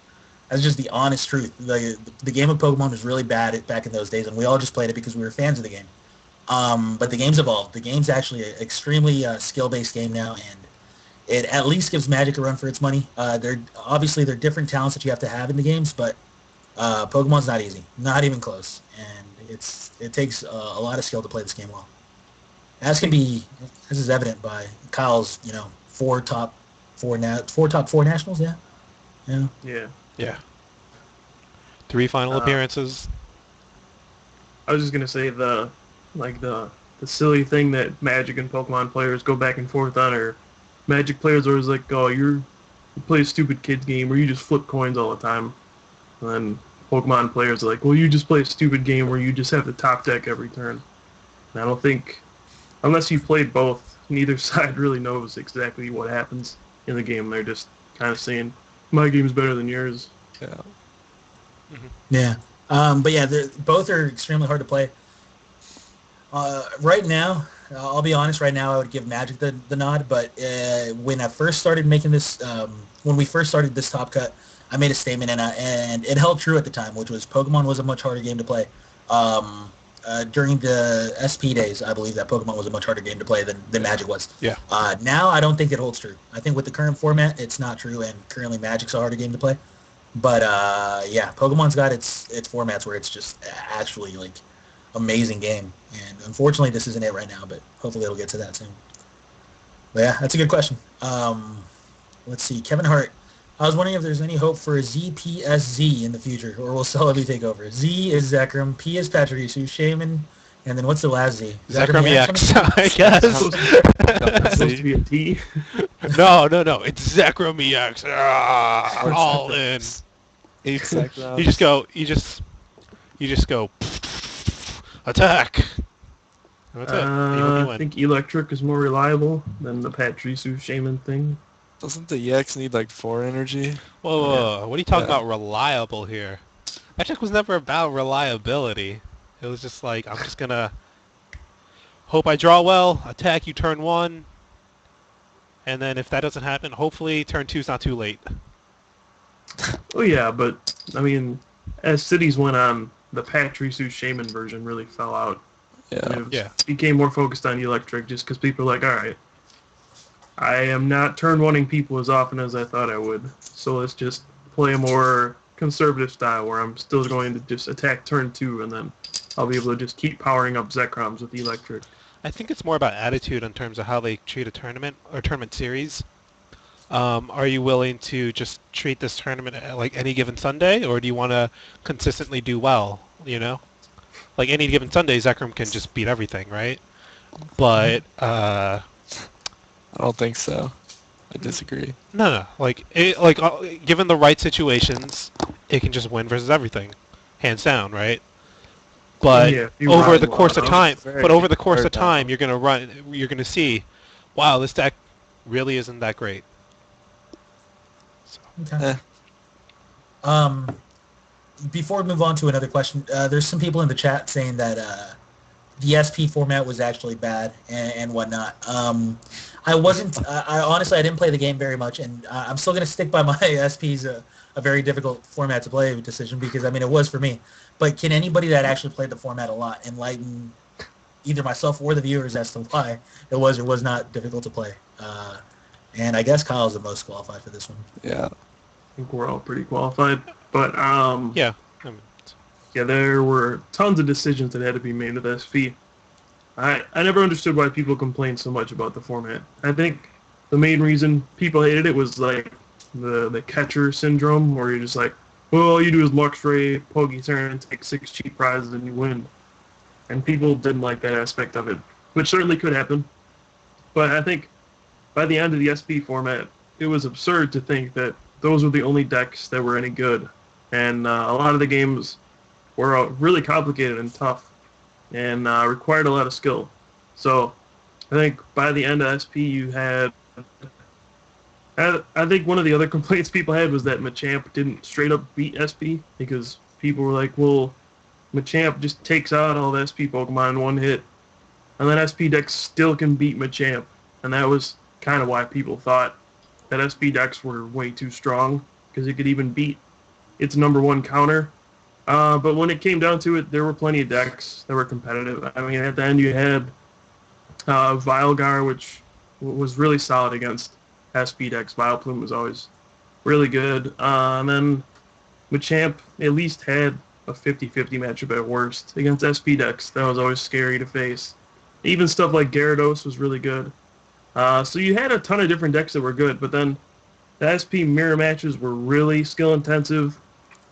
Speaker 1: the honest truth. The game of Pokemon was really bad back in those days, and we all just played it because we were fans of the game. But the game's evolved. The game's actually an extremely skill-based game now, and it at least gives Magic a run for its money. There are different talents that you have to have in the games, but Pokemon's not easy, not even close, and it takes a lot of skill to play this game well. This is evident by Kyle's, four top four nationals, yeah.
Speaker 3: Yeah. 3 final appearances.
Speaker 2: I was just gonna say the silly thing that Magic and Pokemon players go back and forth on, or Magic players are always like, oh, you play a stupid kids game where you just flip coins all the time, and then Pokemon players are like, well, you just play a stupid game where you just have the top deck every turn. And I don't think, unless you've played both, neither side really knows exactly what happens in the game. They're just kind of saying, my game's better than yours.
Speaker 4: Yeah.
Speaker 3: Mm-hmm.
Speaker 1: Yeah. But yeah, both are extremely hard to play. Right now, I'll be honest, right now I would give Magic the nod, but when I first started making this, when we first started this Top Cut, I made a statement, and it held true at the time, which was Pokemon was a much harder game to play. During the SP days, I believe that Pokemon was a much harder game to play than Magic was.
Speaker 3: Yeah.
Speaker 1: Now, I don't think it holds true. I think with the current format, it's not true, and currently Magic's a harder game to play. But yeah, Pokemon's got its formats where it's just actually like amazing game, and unfortunately, this isn't it right now. But hopefully, it'll get to that soon. But yeah, that's a good question. Let's see, Kevin Hart. I was wondering if there's any hope for a ZPSZ in the future, or will Celebi take over? Z is Zekrom, P is Pachirisu, Shaman, and then what's the last Z?
Speaker 3: Zekrom EX, I guess.
Speaker 2: It's supposed to be a T.
Speaker 3: No, it's Zekrom EX. All in.
Speaker 4: 8 seconds.
Speaker 3: You just go attack. That's it.
Speaker 2: I think Electric is more reliable than the Pachirisu Shaman thing.
Speaker 4: Doesn't the EX need like 4 energy?
Speaker 3: Whoa. What are you talking about reliable here? Magic was never about reliability. It was just like, I'm just gonna hope I draw well, attack you turn 1, and then if that doesn't happen, hopefully turn 2's not too late.
Speaker 2: Oh yeah, but I mean, as cities went on, the Pachirisu Shaman version really fell out. It became more focused on Electric just because people are like, alright, I am not turn oneing people as often as I thought I would, so let's just play a more conservative style where I'm still going to just attack turn 2, and then I'll be able to just keep powering up Zekroms with Electric.
Speaker 3: I think it's more about attitude in terms of how they treat a tournament or tournament series. Are you willing to just treat this tournament like any given Sunday, or do you want to consistently do well, Like any given Sunday, Zekrom can just beat everything, right? But
Speaker 4: I don't think so. I disagree.
Speaker 3: No. Given the right situations, it can just win versus everything, hands down, right? But over the course of time, you're gonna see wow, this deck really isn't that great. So,
Speaker 1: Okay.
Speaker 4: Eh,
Speaker 1: Um, before we move on to another question, there's some people in the chat saying that the SP format was actually bad and whatnot. I wasn't. I honestly, I didn't play the game very much, and I'm still going to stick by my SP's a very difficult format to play decision because I mean it was for me. But can anybody that actually played the format a lot enlighten either myself or the viewers as to why it was or was not difficult to play? And I guess Kyle's the most qualified for this one.
Speaker 4: yeah.
Speaker 2: I think we're all pretty qualified. But
Speaker 3: yeah. I mean,
Speaker 2: yeah, there were tons of decisions that had to be made with SP. I never understood why people complained so much about the format. I think the main reason people hated it was like the catcher syndrome, where you're just like, well, all you do is Luxray, Pokey turn, take 6 cheap prizes, and you win. And people didn't like that aspect of it, which certainly could happen. But I think by the end of the SP format, it was absurd to think that those were the only decks that were any good. And a lot of the games were really complicated and tough and required a lot of skill. So I think by the end of SP, you had. I think one of the other complaints people had was that Machamp didn't straight up beat SP because people were like, well, Machamp just takes out all the SP Pokemon in one hit. And then SP decks still can beat Machamp. And that was kind of why people thought that SP decks were way too strong because it could even beat its number one counter. But when it came down to it, there were plenty of decks that were competitive. I mean, at the end you had Vilegar, which was really solid against SP decks. Vileplume was always really good. And then Machamp at least had a 50-50 matchup at worst against SP decks. That was always scary to face. Even stuff like Gyarados was really good. So you had a ton of different decks that were good, but then the SP mirror matches were really skill intensive.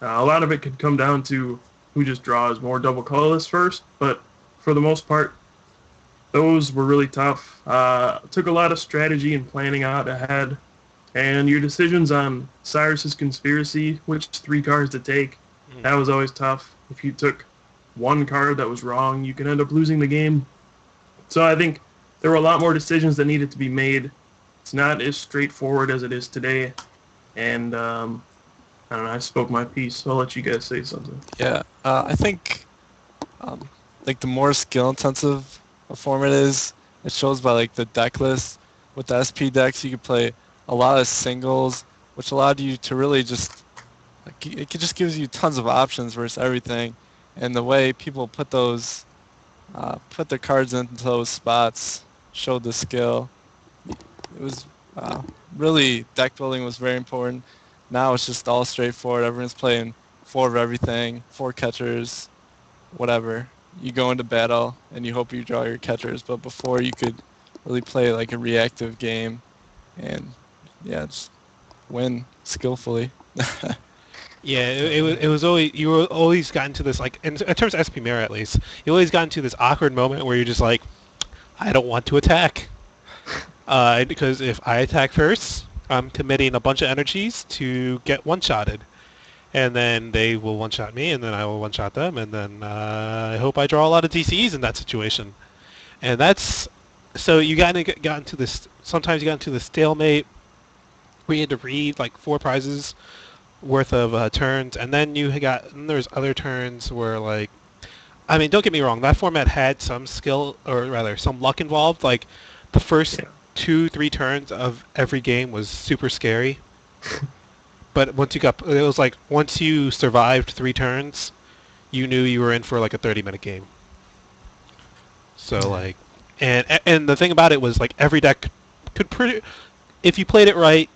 Speaker 2: A lot of it could come down to who just draws more double colorless first, but for the most part, those were really tough. Took a lot of strategy and planning out ahead, and your decisions on Cyrus's Conspiracy, which 3 cards to take, that was always tough. If you took one card that was wrong, you can end up losing the game. So I think there were a lot more decisions that needed to be made. It's not as straightforward as it is today, and I don't know, I spoke my piece, so I'll let you guys say something.
Speaker 4: Yeah, I think like the more skill intensive a format is, it shows by like the deck list. With the SP decks, you could play a lot of singles, which allowed you to really just like, it just gives you tons of options versus everything. And the way people put those put their cards into those spots showed the skill. It was really, deck building was very important. Now it's just all straightforward. Everyone's playing 4 of everything, 4 catchers, whatever. You go into battle and you hope you draw your catchers, but before you could really play like a reactive game and yeah, just win skillfully.
Speaker 3: yeah, it was always, you were always got into this, like, in terms of SP Mirror at least, you always got into this awkward moment where you're just like, I don't want to attack. Because if I attack first, I'm committing a bunch of energies to get one-shotted. And then they will one-shot me, and then I will one-shot them, and then I hope I draw a lot of DCs in that situation. And that's... So you got into this... Sometimes you got into the stalemate where you had to read, like, 4 prizes worth of turns, and then there's other turns where, like... I mean, don't get me wrong, that format had some skill, or rather, some luck involved. Like, the first 2-3 turns of every game was super scary. But it was like once you survived 3 turns, you knew you were in for like a 30-minute game. So like, and the thing about it was like every deck could if you played it right,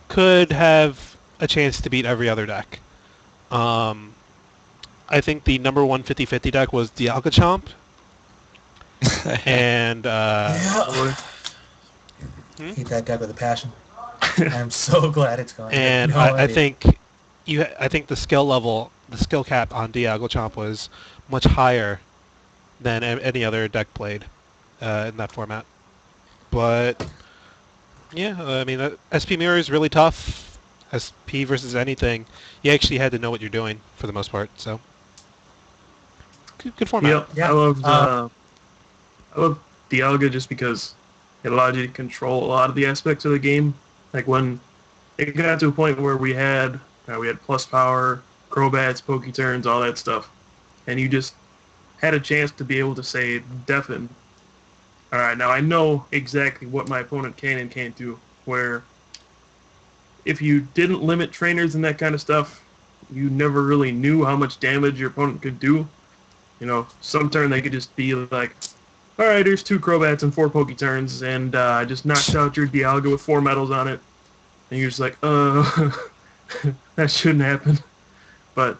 Speaker 3: could have a chance to beat every other deck. I think the number 1 50-50 deck was Dialga Chomp. And
Speaker 1: hate that deck with a passion. I'm so glad it's gone.
Speaker 3: And
Speaker 1: No
Speaker 3: I
Speaker 1: idea.
Speaker 3: think the skill cap on Dialga Chomp was much higher than any other deck played in that format. But yeah, I mean, SP Mirror is really tough. SP versus anything, you actually had to know what you're doing for the most part. So good format.
Speaker 2: Yep.
Speaker 1: Yeah.
Speaker 2: I love Dialga just because It allowed you to control a lot of the aspects of the game. Like when it got to a point where we had plus power, crowbats, pokey turns, all that stuff, and you just had a chance to be able to say deafen. All right, now I know exactly what my opponent can and can't do. Where if you didn't limit trainers and that kind of stuff, you never really knew how much damage your opponent could do. Some turn they could just be like, all right, here's 2 crowbats and 4 pokey turns, and I just knocked out your Dialga with 4 medals on it. And you're just like, that shouldn't happen. But,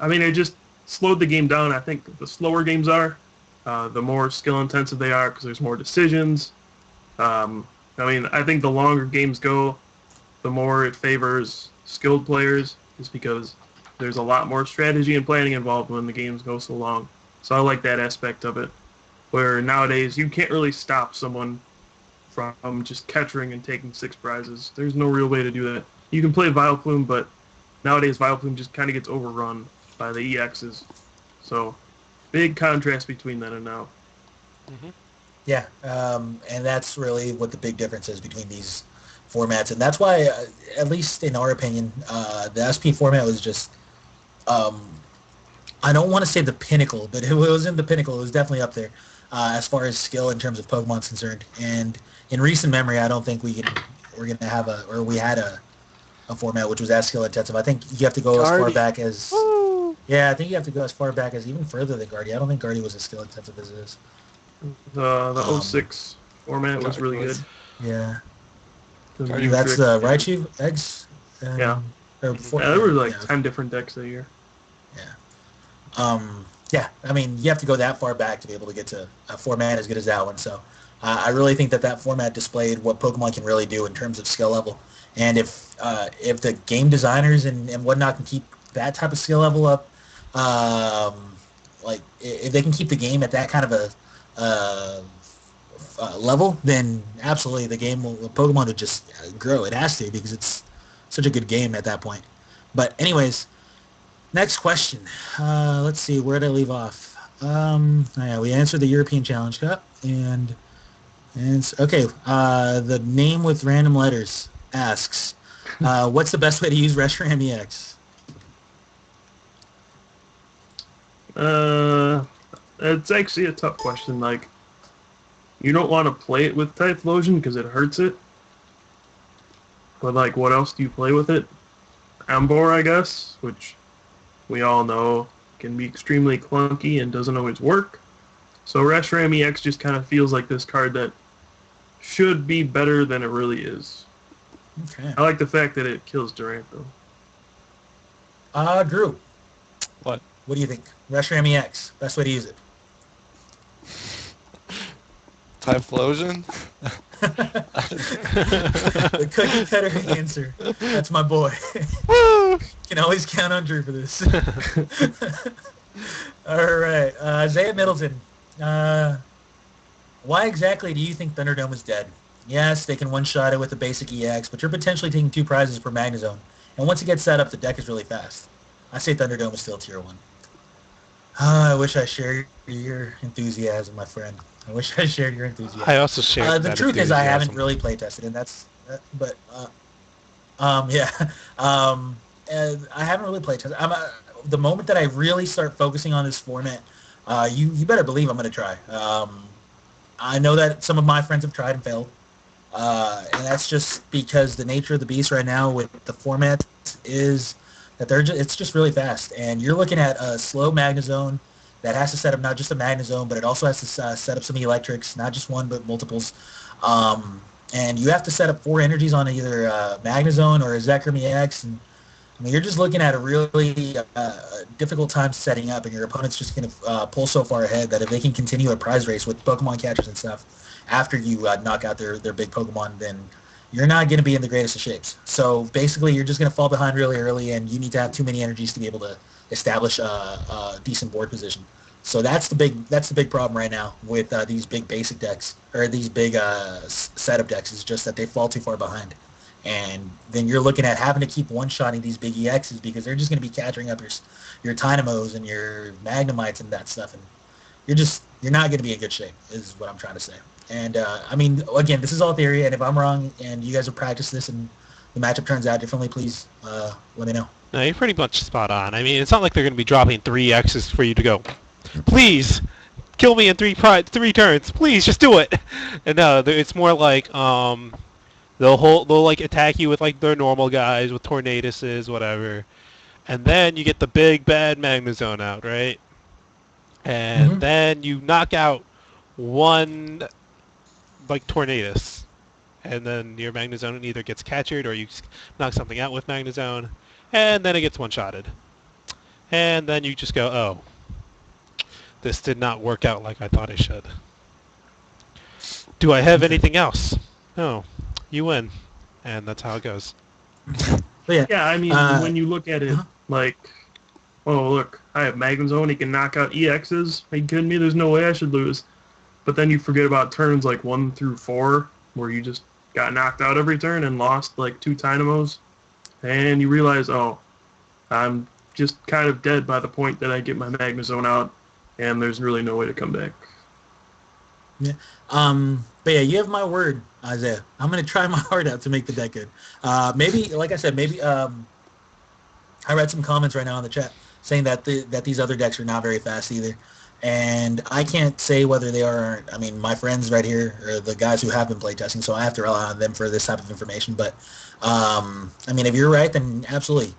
Speaker 2: it just slowed the game down. I think the slower games are, the more skill-intensive they are because there's more decisions. I think the longer games go, the more it favors skilled players, just because there's a lot more strategy and planning involved when the games go so long. So I like that aspect of it, where nowadays you can't really stop someone from just catching and taking 6 prizes. There's no real way to do that. You can play Vileplume, but nowadays Vileplume just kind of gets overrun by the EXs. So big contrast between then and now.
Speaker 3: Mm-hmm.
Speaker 1: Yeah, and that's really what the big difference is between these formats, and that's why, at least in our opinion, the SP format was just, I don't want to say the pinnacle, but it wasn't the pinnacle. It was definitely up there as far as skill in terms of Pokemon's concerned. And in recent memory, I don't think we had a format which was as skill intensive. I think you have to go as far back as. Woo! Yeah, I think you have to go as far back as even further than Guardia. I don't think Guardia was as skill intensive as it is.
Speaker 2: The 06 format was really good.
Speaker 1: Yeah.
Speaker 2: That's
Speaker 1: the Raichu eggs?
Speaker 2: Yeah.
Speaker 1: There
Speaker 2: were 10 different decks that year.
Speaker 1: Yeah. You have to go that far back to be able to get to a format as good as that one. So I really think that format displayed what Pokemon can really do in terms of skill level. And if the game designers and whatnot can keep that type of skill level up, if they can keep the game at that kind of a level, then absolutely Pokemon would just grow. It has to, because it's such a good game at that point. But anyways, next question. Let's see, where did I leave off? We answered the European Challenge Cup, and okay. The name with random letters asks, what's the best way to use Reshiram EX?
Speaker 2: It's actually a tough question. Like, you don't want to play it with Typhlosion because it hurts it. But, like, what else do you play with it? Ambor, I guess, which we all know can be extremely clunky and doesn't always work. So Reshiram EX just kind of feels like this card that should be better than it really is.
Speaker 1: Okay.
Speaker 2: I like the fact that it kills Durant, though.
Speaker 1: Drew.
Speaker 4: What?
Speaker 1: What do you think? Reshiram EX, best way to use it?
Speaker 4: Typhlosion?
Speaker 1: The cookie cutter answer. That's my boy.
Speaker 4: Woo!
Speaker 1: Can always count on Drew for this. All right. Isaiah Middleton. Why exactly do you think Thunderdome is dead? Yes, they can one-shot it with the basic EX, but you're potentially taking 2 prizes per Magnezone. And once it gets set up, the deck is really fast. I say Thunderdome is still tier 1. I wish I shared your enthusiasm, my friend. I wish I shared your enthusiasm.
Speaker 3: I also share
Speaker 1: the truth is I haven't really play tested, and and I haven't really play tested. The moment that I really start focusing on this format, you better believe I'm going to try. I know that some of my friends have tried and failed, and that's just because the nature of the beast right now with the format is that it's just really fast, and you're looking at a slow Magnezone that has to set up not just a Magnezone, but it also has to set up some electrics, not just one, but multiples. And you have to set up 4 energies on either Magnezone or a Zekrom EX. And you're just looking at a really difficult time setting up, and your opponent's just going to pull so far ahead that if they can continue a prize race with Pokemon catchers and stuff after you knock out their big Pokemon, then you're not going to be in the greatest of shapes. So basically, you're just going to fall behind really early, and you need to have too many energies to be able to establish a decent board position. So that's the big problem right now with these big basic decks, or these big setup decks, is just that they fall too far behind. And then you're looking at having to keep one-shotting these big EXs because they're just going to be catching up your Tynamos and your Magnemites and that stuff. And you're not going to be in good shape, is what I'm trying to say. And I mean, again, this is all theory, and if I'm wrong and you guys have practiced this and the matchup turns out differently, please let me know.
Speaker 3: No, you're pretty much spot on. I mean, it's not like they're going to be dropping 3Xs for you to go, please, kill me in three turns. Please, just do it. And no, it's more like they'll like attack you with like their normal guys with Tornaduses, whatever, and then you get the big bad Magnezone out, right? And
Speaker 1: Mm-hmm.
Speaker 3: then you knock out one like Tornadus, and then your Magnezone either gets captured or you knock something out with Magnezone, and then it gets one-shotted. And then you just go, oh, this did not work out like I thought it should. Do I have anything else? No. You win. And that's how it goes.
Speaker 1: But yeah,
Speaker 2: Yeah, I mean, when you look at it, like, oh, look, I have Magnezone, he can knock out EXs. Are you kidding me? There's no way I should lose. But then you forget about turns like 1 through 4, where you just got knocked out every turn and lost like 2 Dynamos. And you realize, oh, I'm just kind of dead by the point that I get my Magnezone out, and there's really no way to come back.
Speaker 1: Yeah. But yeah, you have my word, Isaiah. I'm gonna try my heart out to make the deck good. Maybe, like I said, maybe I read some comments right now in the chat saying that that these other decks are not very fast either, and I can't say whether they are or aren't. I mean, my friends right here are the guys who have been playtesting, so I have to rely on them for this type of information. But I mean, if you're right, then absolutely,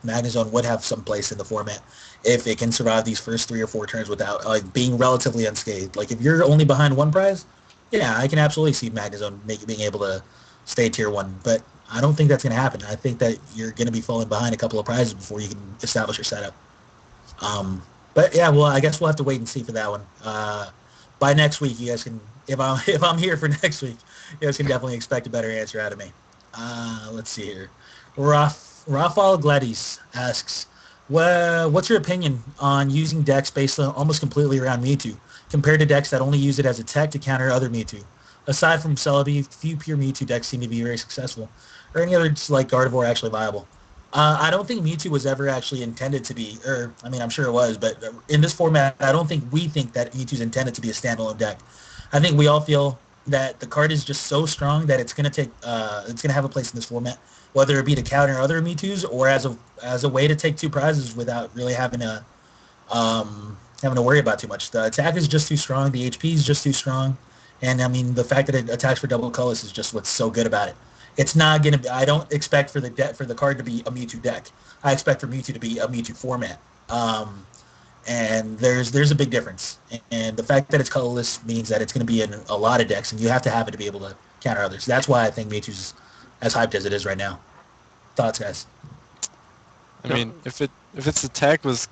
Speaker 1: Magnezone would have some place in the format if it can survive these first 3 or 4 turns without like being relatively unscathed. Like if you're only behind 1 prize, yeah, I can absolutely see Magnezone being able to stay tier 1. But I don't think that's going to happen. I think that you're going to be falling behind a couple of prizes before you can establish your setup. But yeah, well, I guess we'll have to wait and see for that one. By next week, you guys can, if I'm here for next week, you guys can definitely expect a better answer out of me. Let's see here. Rafael Gladys asks, well, what's your opinion on using decks based on almost completely around Mewtwo, compared to decks that only use it as a tech to counter other Mewtwo? Aside from Celebi, few pure Mewtwo decks seem to be very successful. Or any others like Gardevoir actually viable? I don't think Mewtwo was ever actually intended to be, or I mean, I'm sure it was, but in this format, I don't think we think that Mewtwo's intended to be a standalone deck. I think we all feel that the card is just so strong that it's gonna have a place in this format, whether it be to counter other Mewtwo's or as a way to take 2 prizes without really having to worry about too much. The attack is just too strong, the HP is just too strong, and I mean the fact that it attacks for double colors is just what's so good about it. It's not gonna be. I don't expect for the card to be a Mewtwo deck. I expect for Mewtwo to be a Mewtwo format. And there's a big difference. And the fact that it's colorless means that it's going to be in a lot of decks, and you have to have it to be able to counter others. That's why I think Mewtwo's as hyped as it is right now. Thoughts, guys?
Speaker 4: I mean, if its attack was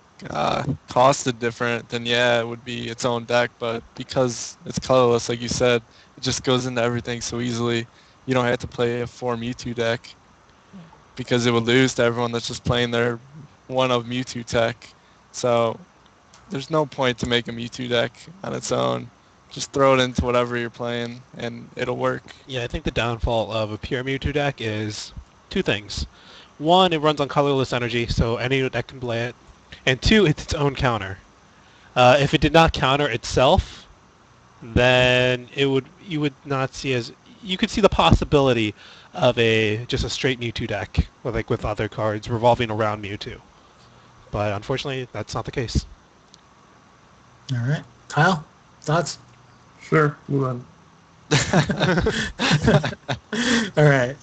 Speaker 4: costed different, then yeah, it would be its own deck. But because it's colorless, like you said, it just goes into everything so easily. You don't have to play a 4 Mewtwo deck because it would lose to everyone that's just playing their one of Mewtwo tech. So there's no point to make a Mewtwo deck on its own. Just throw it into whatever you're playing and it'll work.
Speaker 3: Yeah, I think the downfall of a pure Mewtwo deck is 2 things. 1, it runs on colorless energy, so any deck can play it. And 2, it's its own counter. If it did not counter itself, then you would not see you could see the possibility of just a straight Mewtwo deck with other cards revolving around Mewtwo. But unfortunately, that's not the case.
Speaker 1: All right, Kyle, thoughts?
Speaker 2: Sure, move on.
Speaker 1: All right.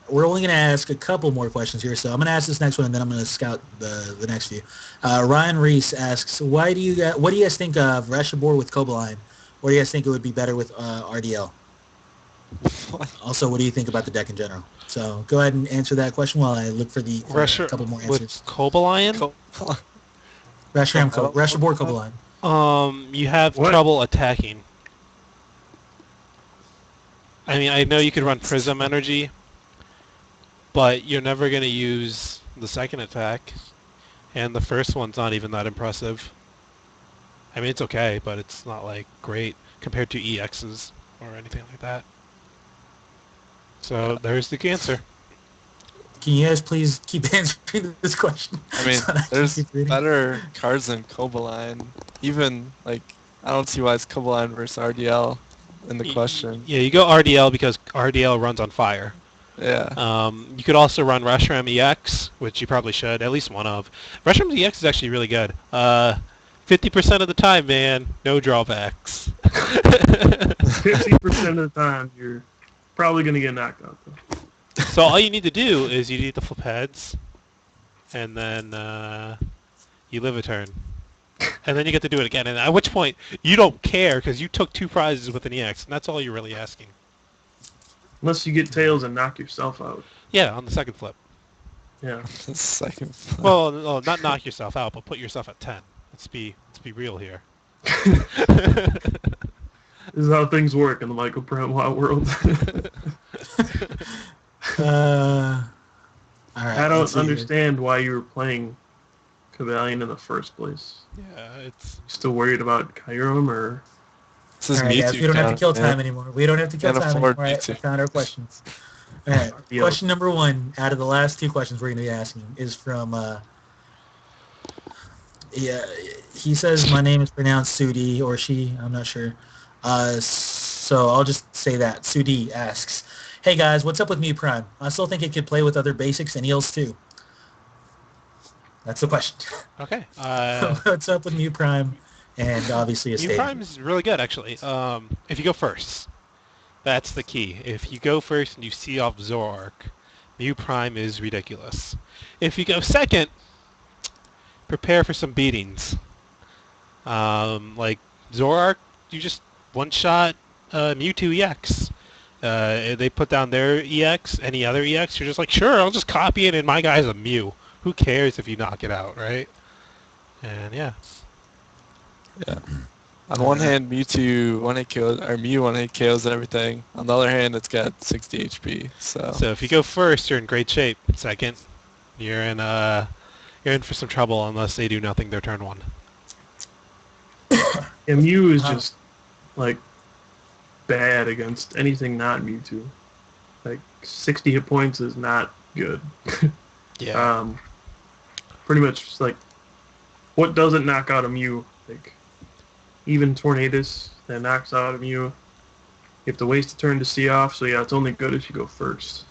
Speaker 1: We're only going to ask a couple more questions here, so I'm going to ask this next one, and then I'm going to scout the next few. Ryan Reese asks, what do you guys think of Reshiboar with Cobaline? Or do you guys think it would be better with RDL? Also, what do you think about the deck in general? So go ahead and answer that question while I look for a couple more answers.
Speaker 3: With Cobaline?
Speaker 1: Reshiboar Cobaline.
Speaker 3: You have trouble attacking. I mean, I know you could run Prism Energy, but you're never going to use the second attack, and the first one's not even that impressive. I mean, it's okay, but it's not, like, great compared to EXs or anything like that. So, there's the answer.
Speaker 1: Can you guys please keep answering this question?
Speaker 4: I mean,
Speaker 1: so that I can
Speaker 4: there's
Speaker 1: keep reading?
Speaker 4: better cards than Kobaline. Even, like, I don't see why it's Kobaline versus RDL in the question.
Speaker 3: Yeah, you go RDL because RDL runs on fire.
Speaker 4: Yeah.
Speaker 3: You could also run Reshiram EX, which you probably should, at least one of. Reshiram EX is actually really good. 50% of the time, man, no drawbacks.
Speaker 2: 50% of the time, you're probably going to get knocked out, though.
Speaker 3: So all you need to do is you need to flip heads, and then you live a turn. And then you get to do it again, and at which point, you don't care because you took 2 prizes with an EX, and that's all you're really asking.
Speaker 2: Unless you get tails and knock yourself out.
Speaker 3: Yeah, on the second flip.
Speaker 2: Yeah.
Speaker 4: The second flip.
Speaker 3: Well, no, not knock yourself out, but put yourself at 10. Let's be real here.
Speaker 2: This is how things work in the Michael Brentwood world.
Speaker 1: All right.
Speaker 2: I
Speaker 1: let's
Speaker 2: don't
Speaker 1: see here.
Speaker 2: understand why you were playing Cavalion in the first place.
Speaker 3: Yeah, it's...
Speaker 2: Still worried about Kyurem, or...
Speaker 4: This is
Speaker 1: All right,
Speaker 4: Mewtwo
Speaker 1: guys, we don't have to
Speaker 4: count,
Speaker 1: kill
Speaker 4: man.
Speaker 1: time anymore. We don't have to kill
Speaker 4: Can't
Speaker 1: time
Speaker 4: afford
Speaker 1: anymore. All right,
Speaker 4: Mewtwo.
Speaker 1: we found our questions. All right.
Speaker 2: Yeah.
Speaker 1: Question number 1 out of the last 2 questions we're going to be asking is from... yeah, he says my name is pronounced Sudi, or she, I'm not sure. So I'll just say that. Sudi asks, hey guys, what's up with Mew Prime? I still think it could play with other basics and heals too. That's the question.
Speaker 3: Okay.
Speaker 1: What's up with Mew Prime? And obviously a
Speaker 3: Mew
Speaker 1: stage.
Speaker 3: Prime is really good, actually. If you go first, that's the key. If you go first and you see off Zoroark, Mew Prime is ridiculous. If you go second, prepare for some beatings. Like Zoroark, you just one-shot Mewtwo EX. They put down their EX, any other EX, you're just like, sure, I'll just copy it, and my guy's a Mew. Who cares if you knock it out, right? And yeah.
Speaker 4: Yeah. On one hand, Mewtwo 1-hit KOs, or Mew 1-hit KOs and everything. On the other hand, it's got 60 HP. So
Speaker 3: So if you go first, you're in great shape. Second, you're in for some trouble unless they do nothing their turn 1.
Speaker 2: And Mew is just, like, bad against anything not Mewtwo. Like, 60 hit points is not good.
Speaker 3: Yeah.
Speaker 2: Pretty much, like, what doesn't knock out a Mew? Like, even Tornadus that knocks out a Mew. You have to waste a turn to see off, so yeah, it's only good if you go first.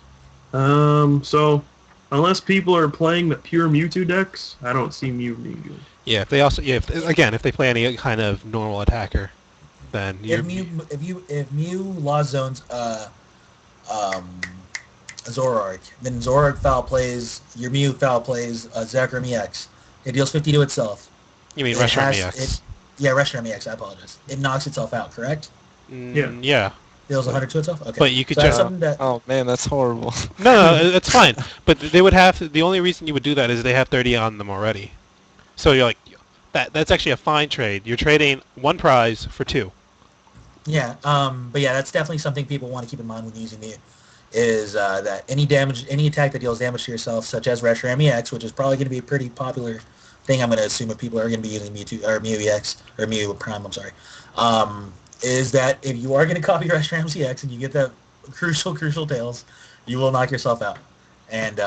Speaker 2: So, unless people are playing the pure Mewtwo decks, I don't see Mew being good.
Speaker 3: Yeah, if they also if they play any kind of normal attacker, then
Speaker 1: If Mew Lost Zones Zoroark, then Zoroark foul plays, your Mew foul plays Zekrom EX. It deals 50 to itself.
Speaker 3: you mean
Speaker 1: It
Speaker 3: Reshiram
Speaker 1: has-
Speaker 3: EX.
Speaker 1: Yeah, Reshiram EX, I apologize. It knocks itself out, correct?
Speaker 3: Yeah.
Speaker 1: Deals 100 to itself? Okay.
Speaker 3: But you could
Speaker 1: so that's
Speaker 3: just
Speaker 1: something that...
Speaker 4: oh man, that's horrible.
Speaker 3: no, it's fine. But they would have to, the only reason you would do that is they have 30 on them already. So you're like, that's actually a fine trade. You're trading 1 prize for 2.
Speaker 1: Yeah, but yeah, that's definitely something people want to keep in mind when using Mew, is that any attack that deals damage to yourself, such as Reshiram EX, which is probably going to be a pretty popular thing, I'm going to assume if people are going to be using Mewtwo, or Mew EX, or Mew Prime, I'm sorry, is that if you are going to copy Reshiram EX and you get that crucial tails, you will knock yourself out. And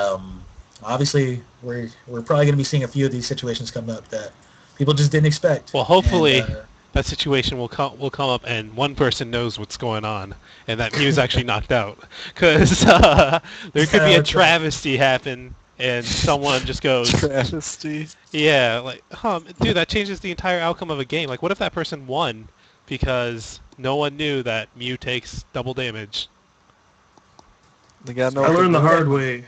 Speaker 1: obviously, we're probably going to be seeing a few of these situations come up that people just didn't expect.
Speaker 3: Well, hopefully
Speaker 1: And,
Speaker 3: that situation will come up and one person knows what's going on and that Mew's actually knocked out. Because there could be a travesty happen and someone just goes,
Speaker 4: Travesty.
Speaker 3: yeah, like, dude, that changes the entire outcome of a game. Like, what if that person won because no one knew that Mew takes double damage?
Speaker 4: They got no.
Speaker 2: I learned the hard way.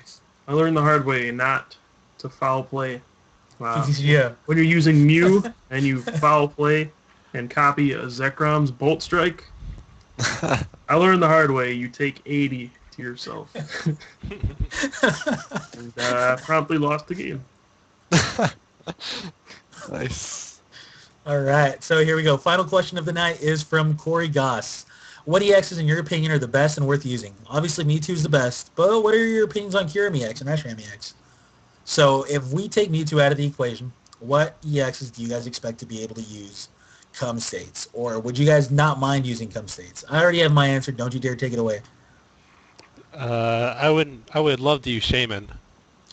Speaker 2: I learned the hard way not to foul play.
Speaker 1: yeah.
Speaker 2: When you're using Mew and you foul play and copy a Zekrom's Bolt Strike, I learned the hard way. You take 80 to yourself. And promptly lost the game.
Speaker 4: Nice.
Speaker 1: All right, so here we go. Final question of the night is from Corey Goss. What EXs, in your opinion, are the best and worth using? Obviously, Mewtwo is the best, but what are your opinions on Kyurem EX and Reshiram EX? So if we take Mewtwo out of the equation, what EXs do you guys expect to be able to use come states? Or would you guys not mind using come states? I already have my answer. Don't you dare take it away.
Speaker 3: I would love to use Shaman.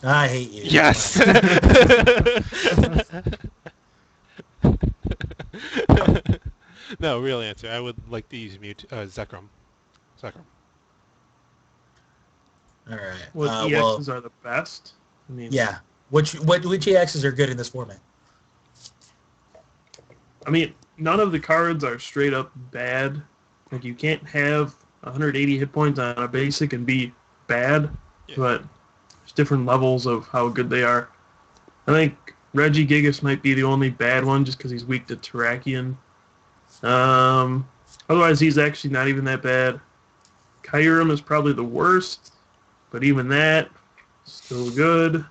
Speaker 1: I hate you.
Speaker 3: Yes. No, real answer. I would like to use Zekrom. Zekrom.
Speaker 1: All right.
Speaker 2: What
Speaker 1: well,
Speaker 2: EXs are the best? I mean,
Speaker 1: yeah. Which EXs are good in this format?
Speaker 2: I mean, none of the cards are straight up bad. Like, you can't have 180 hit points on a basic and be bad,
Speaker 3: Yeah.
Speaker 2: but there's different levels of how good they are. I think Regigigas might be the only bad one just because he's weak to Terrakion. Otherwise, he's actually not even that bad. Kyurem is probably the worst, but even that, still good.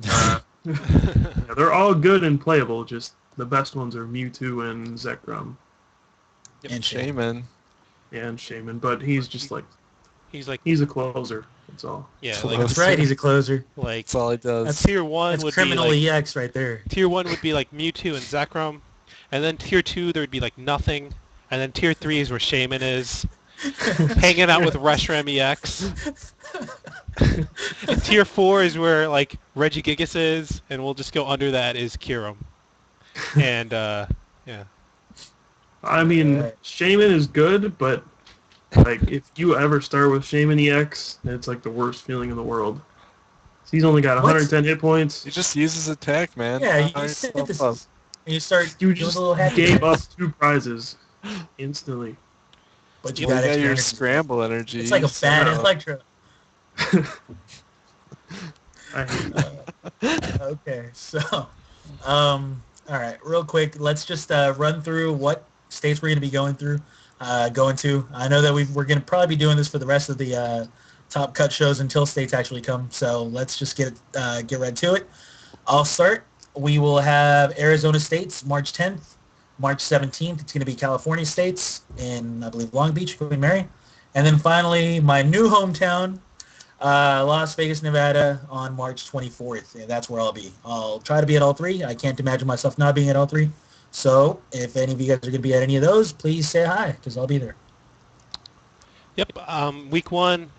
Speaker 2: Yeah, they're all good and playable, just the best ones are Mewtwo and Zekrom.
Speaker 1: And
Speaker 4: Shaman.
Speaker 2: Yeah, and Shaman, but he's just like,
Speaker 3: He's like,
Speaker 2: he's a closer, that's all.
Speaker 3: yeah,
Speaker 4: Close.
Speaker 3: like
Speaker 1: That's right. He's a closer.
Speaker 3: like
Speaker 4: That's all he does.
Speaker 1: That's
Speaker 3: tier one
Speaker 1: That's
Speaker 3: would
Speaker 1: criminal
Speaker 3: be like
Speaker 1: EX right there.
Speaker 3: tier one would be like Mewtwo and Zekrom, and then tier two there would be like nothing, and then tier three is where Shaman is, hanging out with Reshiram EX. And tier four is where like Regigigas is, and we'll just go under that is Kyurem. And yeah.
Speaker 2: I mean,
Speaker 1: Right.
Speaker 2: Shaman is good, but like if you ever start with Shaman EX, it's like the worst feeling in the world. He's only got
Speaker 1: What?
Speaker 2: 110 hit points.
Speaker 4: He just uses attack, man.
Speaker 1: Yeah, you
Speaker 4: Fire
Speaker 1: just
Speaker 4: yourself up.
Speaker 1: synthesis. And you start
Speaker 2: You
Speaker 1: doing
Speaker 2: just
Speaker 1: a little hacky
Speaker 2: gave up
Speaker 1: dance,
Speaker 2: 2 prizes instantly.
Speaker 1: but you
Speaker 4: Well,
Speaker 1: got
Speaker 4: you got
Speaker 1: extra
Speaker 4: your
Speaker 1: energy.
Speaker 4: scramble energy.
Speaker 1: It's like a bad
Speaker 2: somehow.
Speaker 1: Electro.
Speaker 2: I hate that.
Speaker 1: Okay, so, all right, real quick, let's just run through what states we're going to be going to. I know that we're going to probably be doing this for the rest of the top cut shows until states actually come. So let's just get right to it. I'll start. We will have Arizona States March 10th, March 17th. It's going to be California States in, I believe, Long Beach, Queen Mary, and then finally my new hometown, Las Vegas, Nevada, on March 24th. Yeah, that's where I'll be. I'll try to be at all three. I can't imagine myself not being at all three. So if any of you guys are going to be at any of those, please say hi because I'll be there.
Speaker 3: Yep. Week one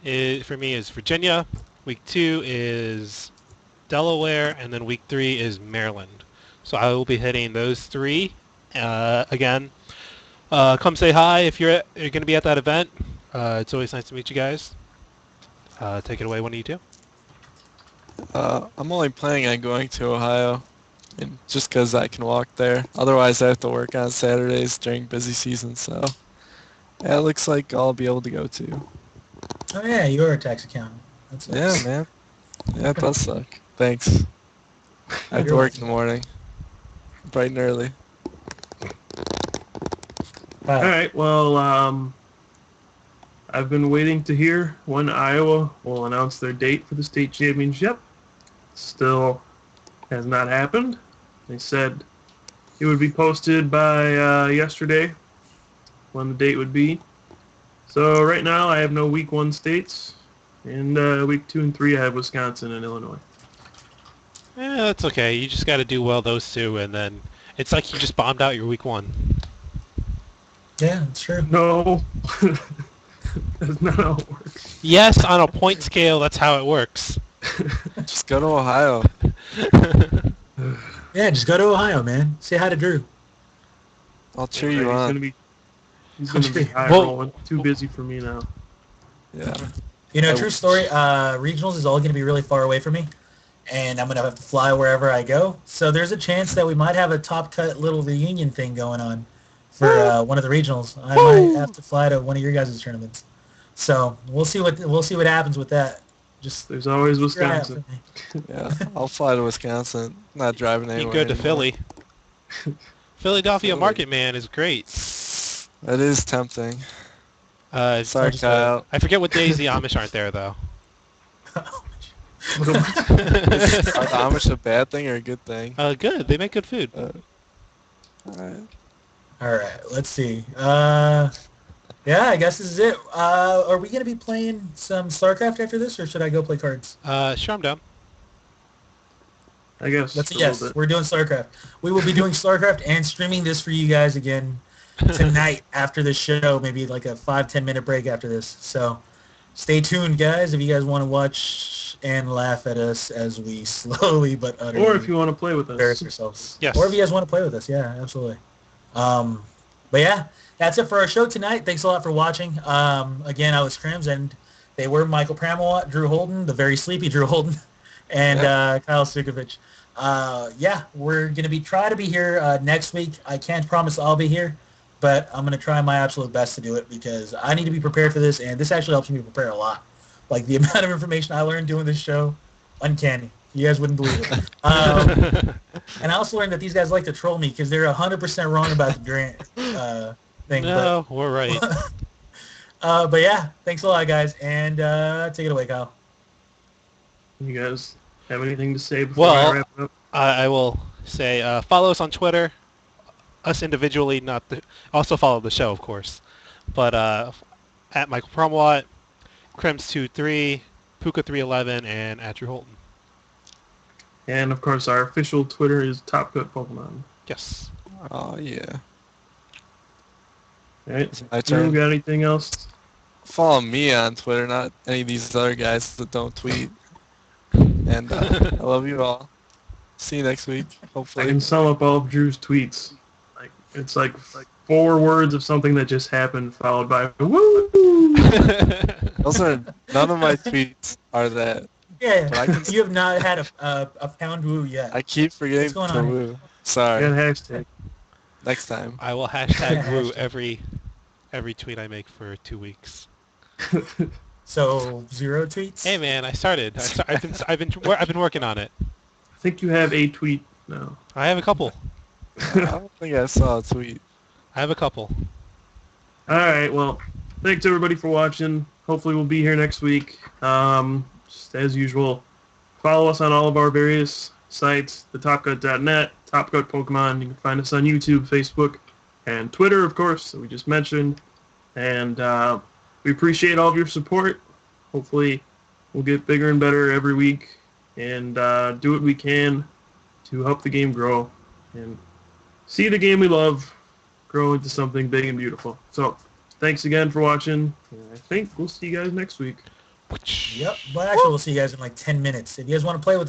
Speaker 3: for me is Virginia. Week two is Delaware, and then week three is Maryland. So I will be hitting those three again. Come say hi if you're going to be at that event. It's always nice to meet you guys. Take it away, one of you two.
Speaker 4: I'm only planning on going to Ohio, and just because I can walk there. Otherwise, I have to work on Saturdays during busy season, so yeah, it looks like I'll be able to go too.
Speaker 1: Oh yeah, you're a tax accountant. That's
Speaker 4: Yeah,
Speaker 1: nice.
Speaker 4: man. Yeah, it does suck. Thanks. I have to
Speaker 1: You're
Speaker 4: work in the morning, bright and early.
Speaker 1: Wow.
Speaker 2: Alright, well, I've been waiting to hear when Iowa will announce their date for the state championship. Still has not happened. They said it would be posted by yesterday when the date would be. So right now I have no week 1 states. And week 2 and 3 I have Wisconsin and Illinois.
Speaker 3: Yeah, that's okay. You just got to do well those two, and then it's like you just bombed out your week one.
Speaker 1: Yeah, it's true.
Speaker 2: No. That's not how it works.
Speaker 3: Yes, on a point scale, that's how it works.
Speaker 4: Just go to Ohio.
Speaker 1: Yeah, just go to Ohio, man. Say hi to Drew.
Speaker 4: I'll cheer
Speaker 2: Yeah,
Speaker 4: you
Speaker 2: he's
Speaker 4: on.
Speaker 2: gonna be high
Speaker 3: Well-
Speaker 2: rolling. Too busy for me now.
Speaker 4: Yeah.
Speaker 1: You know,
Speaker 4: I
Speaker 1: true
Speaker 4: will.
Speaker 1: story, regionals is all going to be really far away from me, and I'm going to have to fly wherever I go. So there's a chance that we might have a top cut little reunion thing going on for one of the regionals. I might have to fly to one of your guys' tournaments. So we'll see what happens with that. Just
Speaker 2: There's always
Speaker 1: keep your eye out
Speaker 2: Wisconsin.
Speaker 1: for me.
Speaker 4: Yeah, I'll fly to Wisconsin. Not driving
Speaker 3: You
Speaker 4: anywhere
Speaker 3: can go to
Speaker 4: anymore.
Speaker 3: Philly. Philadelphia
Speaker 4: Philly.
Speaker 3: Market Man is great.
Speaker 4: That is tempting. Sorry,
Speaker 1: just
Speaker 4: Kyle.
Speaker 3: I forget what days the Amish aren't there, though.
Speaker 4: Are the Amish a bad thing or a good thing?
Speaker 3: Good. They make good food.
Speaker 4: Alright.
Speaker 1: All right, let's see. Yeah, I guess this is it. Are we going to be playing some StarCraft after this, or should I go play cards?
Speaker 3: Sure, I'm down.
Speaker 2: I guess.
Speaker 1: That's a
Speaker 2: a
Speaker 1: yes.
Speaker 2: little bit.
Speaker 1: We're doing StarCraft. We will be doing StarCraft and streaming this for you guys again tonight after the show, maybe like a 5-10 minute break after this. So stay tuned, guys, if you guys want to watch and laugh at us as we slowly but utterly
Speaker 2: Or if you want to play with
Speaker 1: embarrass
Speaker 2: us.
Speaker 1: ourselves.
Speaker 3: Yes.
Speaker 1: Or if you guys want to play with us, yeah, absolutely. But yeah, that's it for our show tonight. Thanks a lot for watching. Again, I was Crims, and they were Michael Pramawat, Drew Holden, the very sleepy Drew Holden, and Kyle Sukovich. Yeah, we're going to try to be here next week. I can't promise I'll be here, but I'm going to try my absolute best to do it because I need to be prepared for this, and this actually helps me prepare a lot. Like, the amount of information I learned doing this show, uncanny. You guys wouldn't believe it. And I also learned that these guys like to troll me because they're 100% wrong about the Durant thing.
Speaker 3: No, we're right.
Speaker 1: But yeah, thanks a lot, guys, and take it away, Kyle.
Speaker 2: You guys have anything to say before I wrap it up?
Speaker 3: I will say follow us on Twitter, us individually, also follow the show, of course. But at Michael Promwat, Krems23, Puka311, and at Drew Holton.
Speaker 2: And of course, our official Twitter is Top Cut Pokemon.
Speaker 3: Yes.
Speaker 4: Oh yeah.
Speaker 2: All right.
Speaker 4: My
Speaker 2: You
Speaker 4: turn.
Speaker 2: got anything else?
Speaker 4: Follow me on Twitter, not any of these other guys that don't tweet. And I love you all. See you next week,
Speaker 2: I
Speaker 4: hopefully.
Speaker 2: can sum up all of Drew's tweets. It's like 4 words of something that just happened, followed by woo.
Speaker 4: Those are none of my tweets are that.
Speaker 1: Yeah,
Speaker 4: But I can-
Speaker 1: you have not had a pound woo yet.
Speaker 4: I keep forgetting
Speaker 1: What's going
Speaker 4: to
Speaker 1: on?
Speaker 4: woo.
Speaker 2: Got
Speaker 4: Sorry.
Speaker 2: hashtag.
Speaker 4: Next time.
Speaker 3: I will hashtag woo every tweet I make for 2 weeks.
Speaker 1: So 0 tweets.
Speaker 3: Hey man, I started. I've been working on it.
Speaker 2: I think you have a tweet now.
Speaker 3: I have a couple.
Speaker 4: I don't think I saw a tweet.
Speaker 3: I have a couple.
Speaker 2: All right. Well, thanks everybody for watching. Hopefully we'll be here next week. Just as usual, follow us on all of our various sites, thetopcut.net, Top Cut Pokemon. You can find us on YouTube, Facebook, and Twitter, of course, that we just mentioned. And we appreciate all of your support. Hopefully we'll get bigger and better every week and do what we can to help the game grow and see the game we love grow into something big and beautiful. So thanks again for watching. And I think we'll see you guys next week.
Speaker 1: Yep. But actually, we'll see you guys in like 10 minutes. If you guys want to play with us.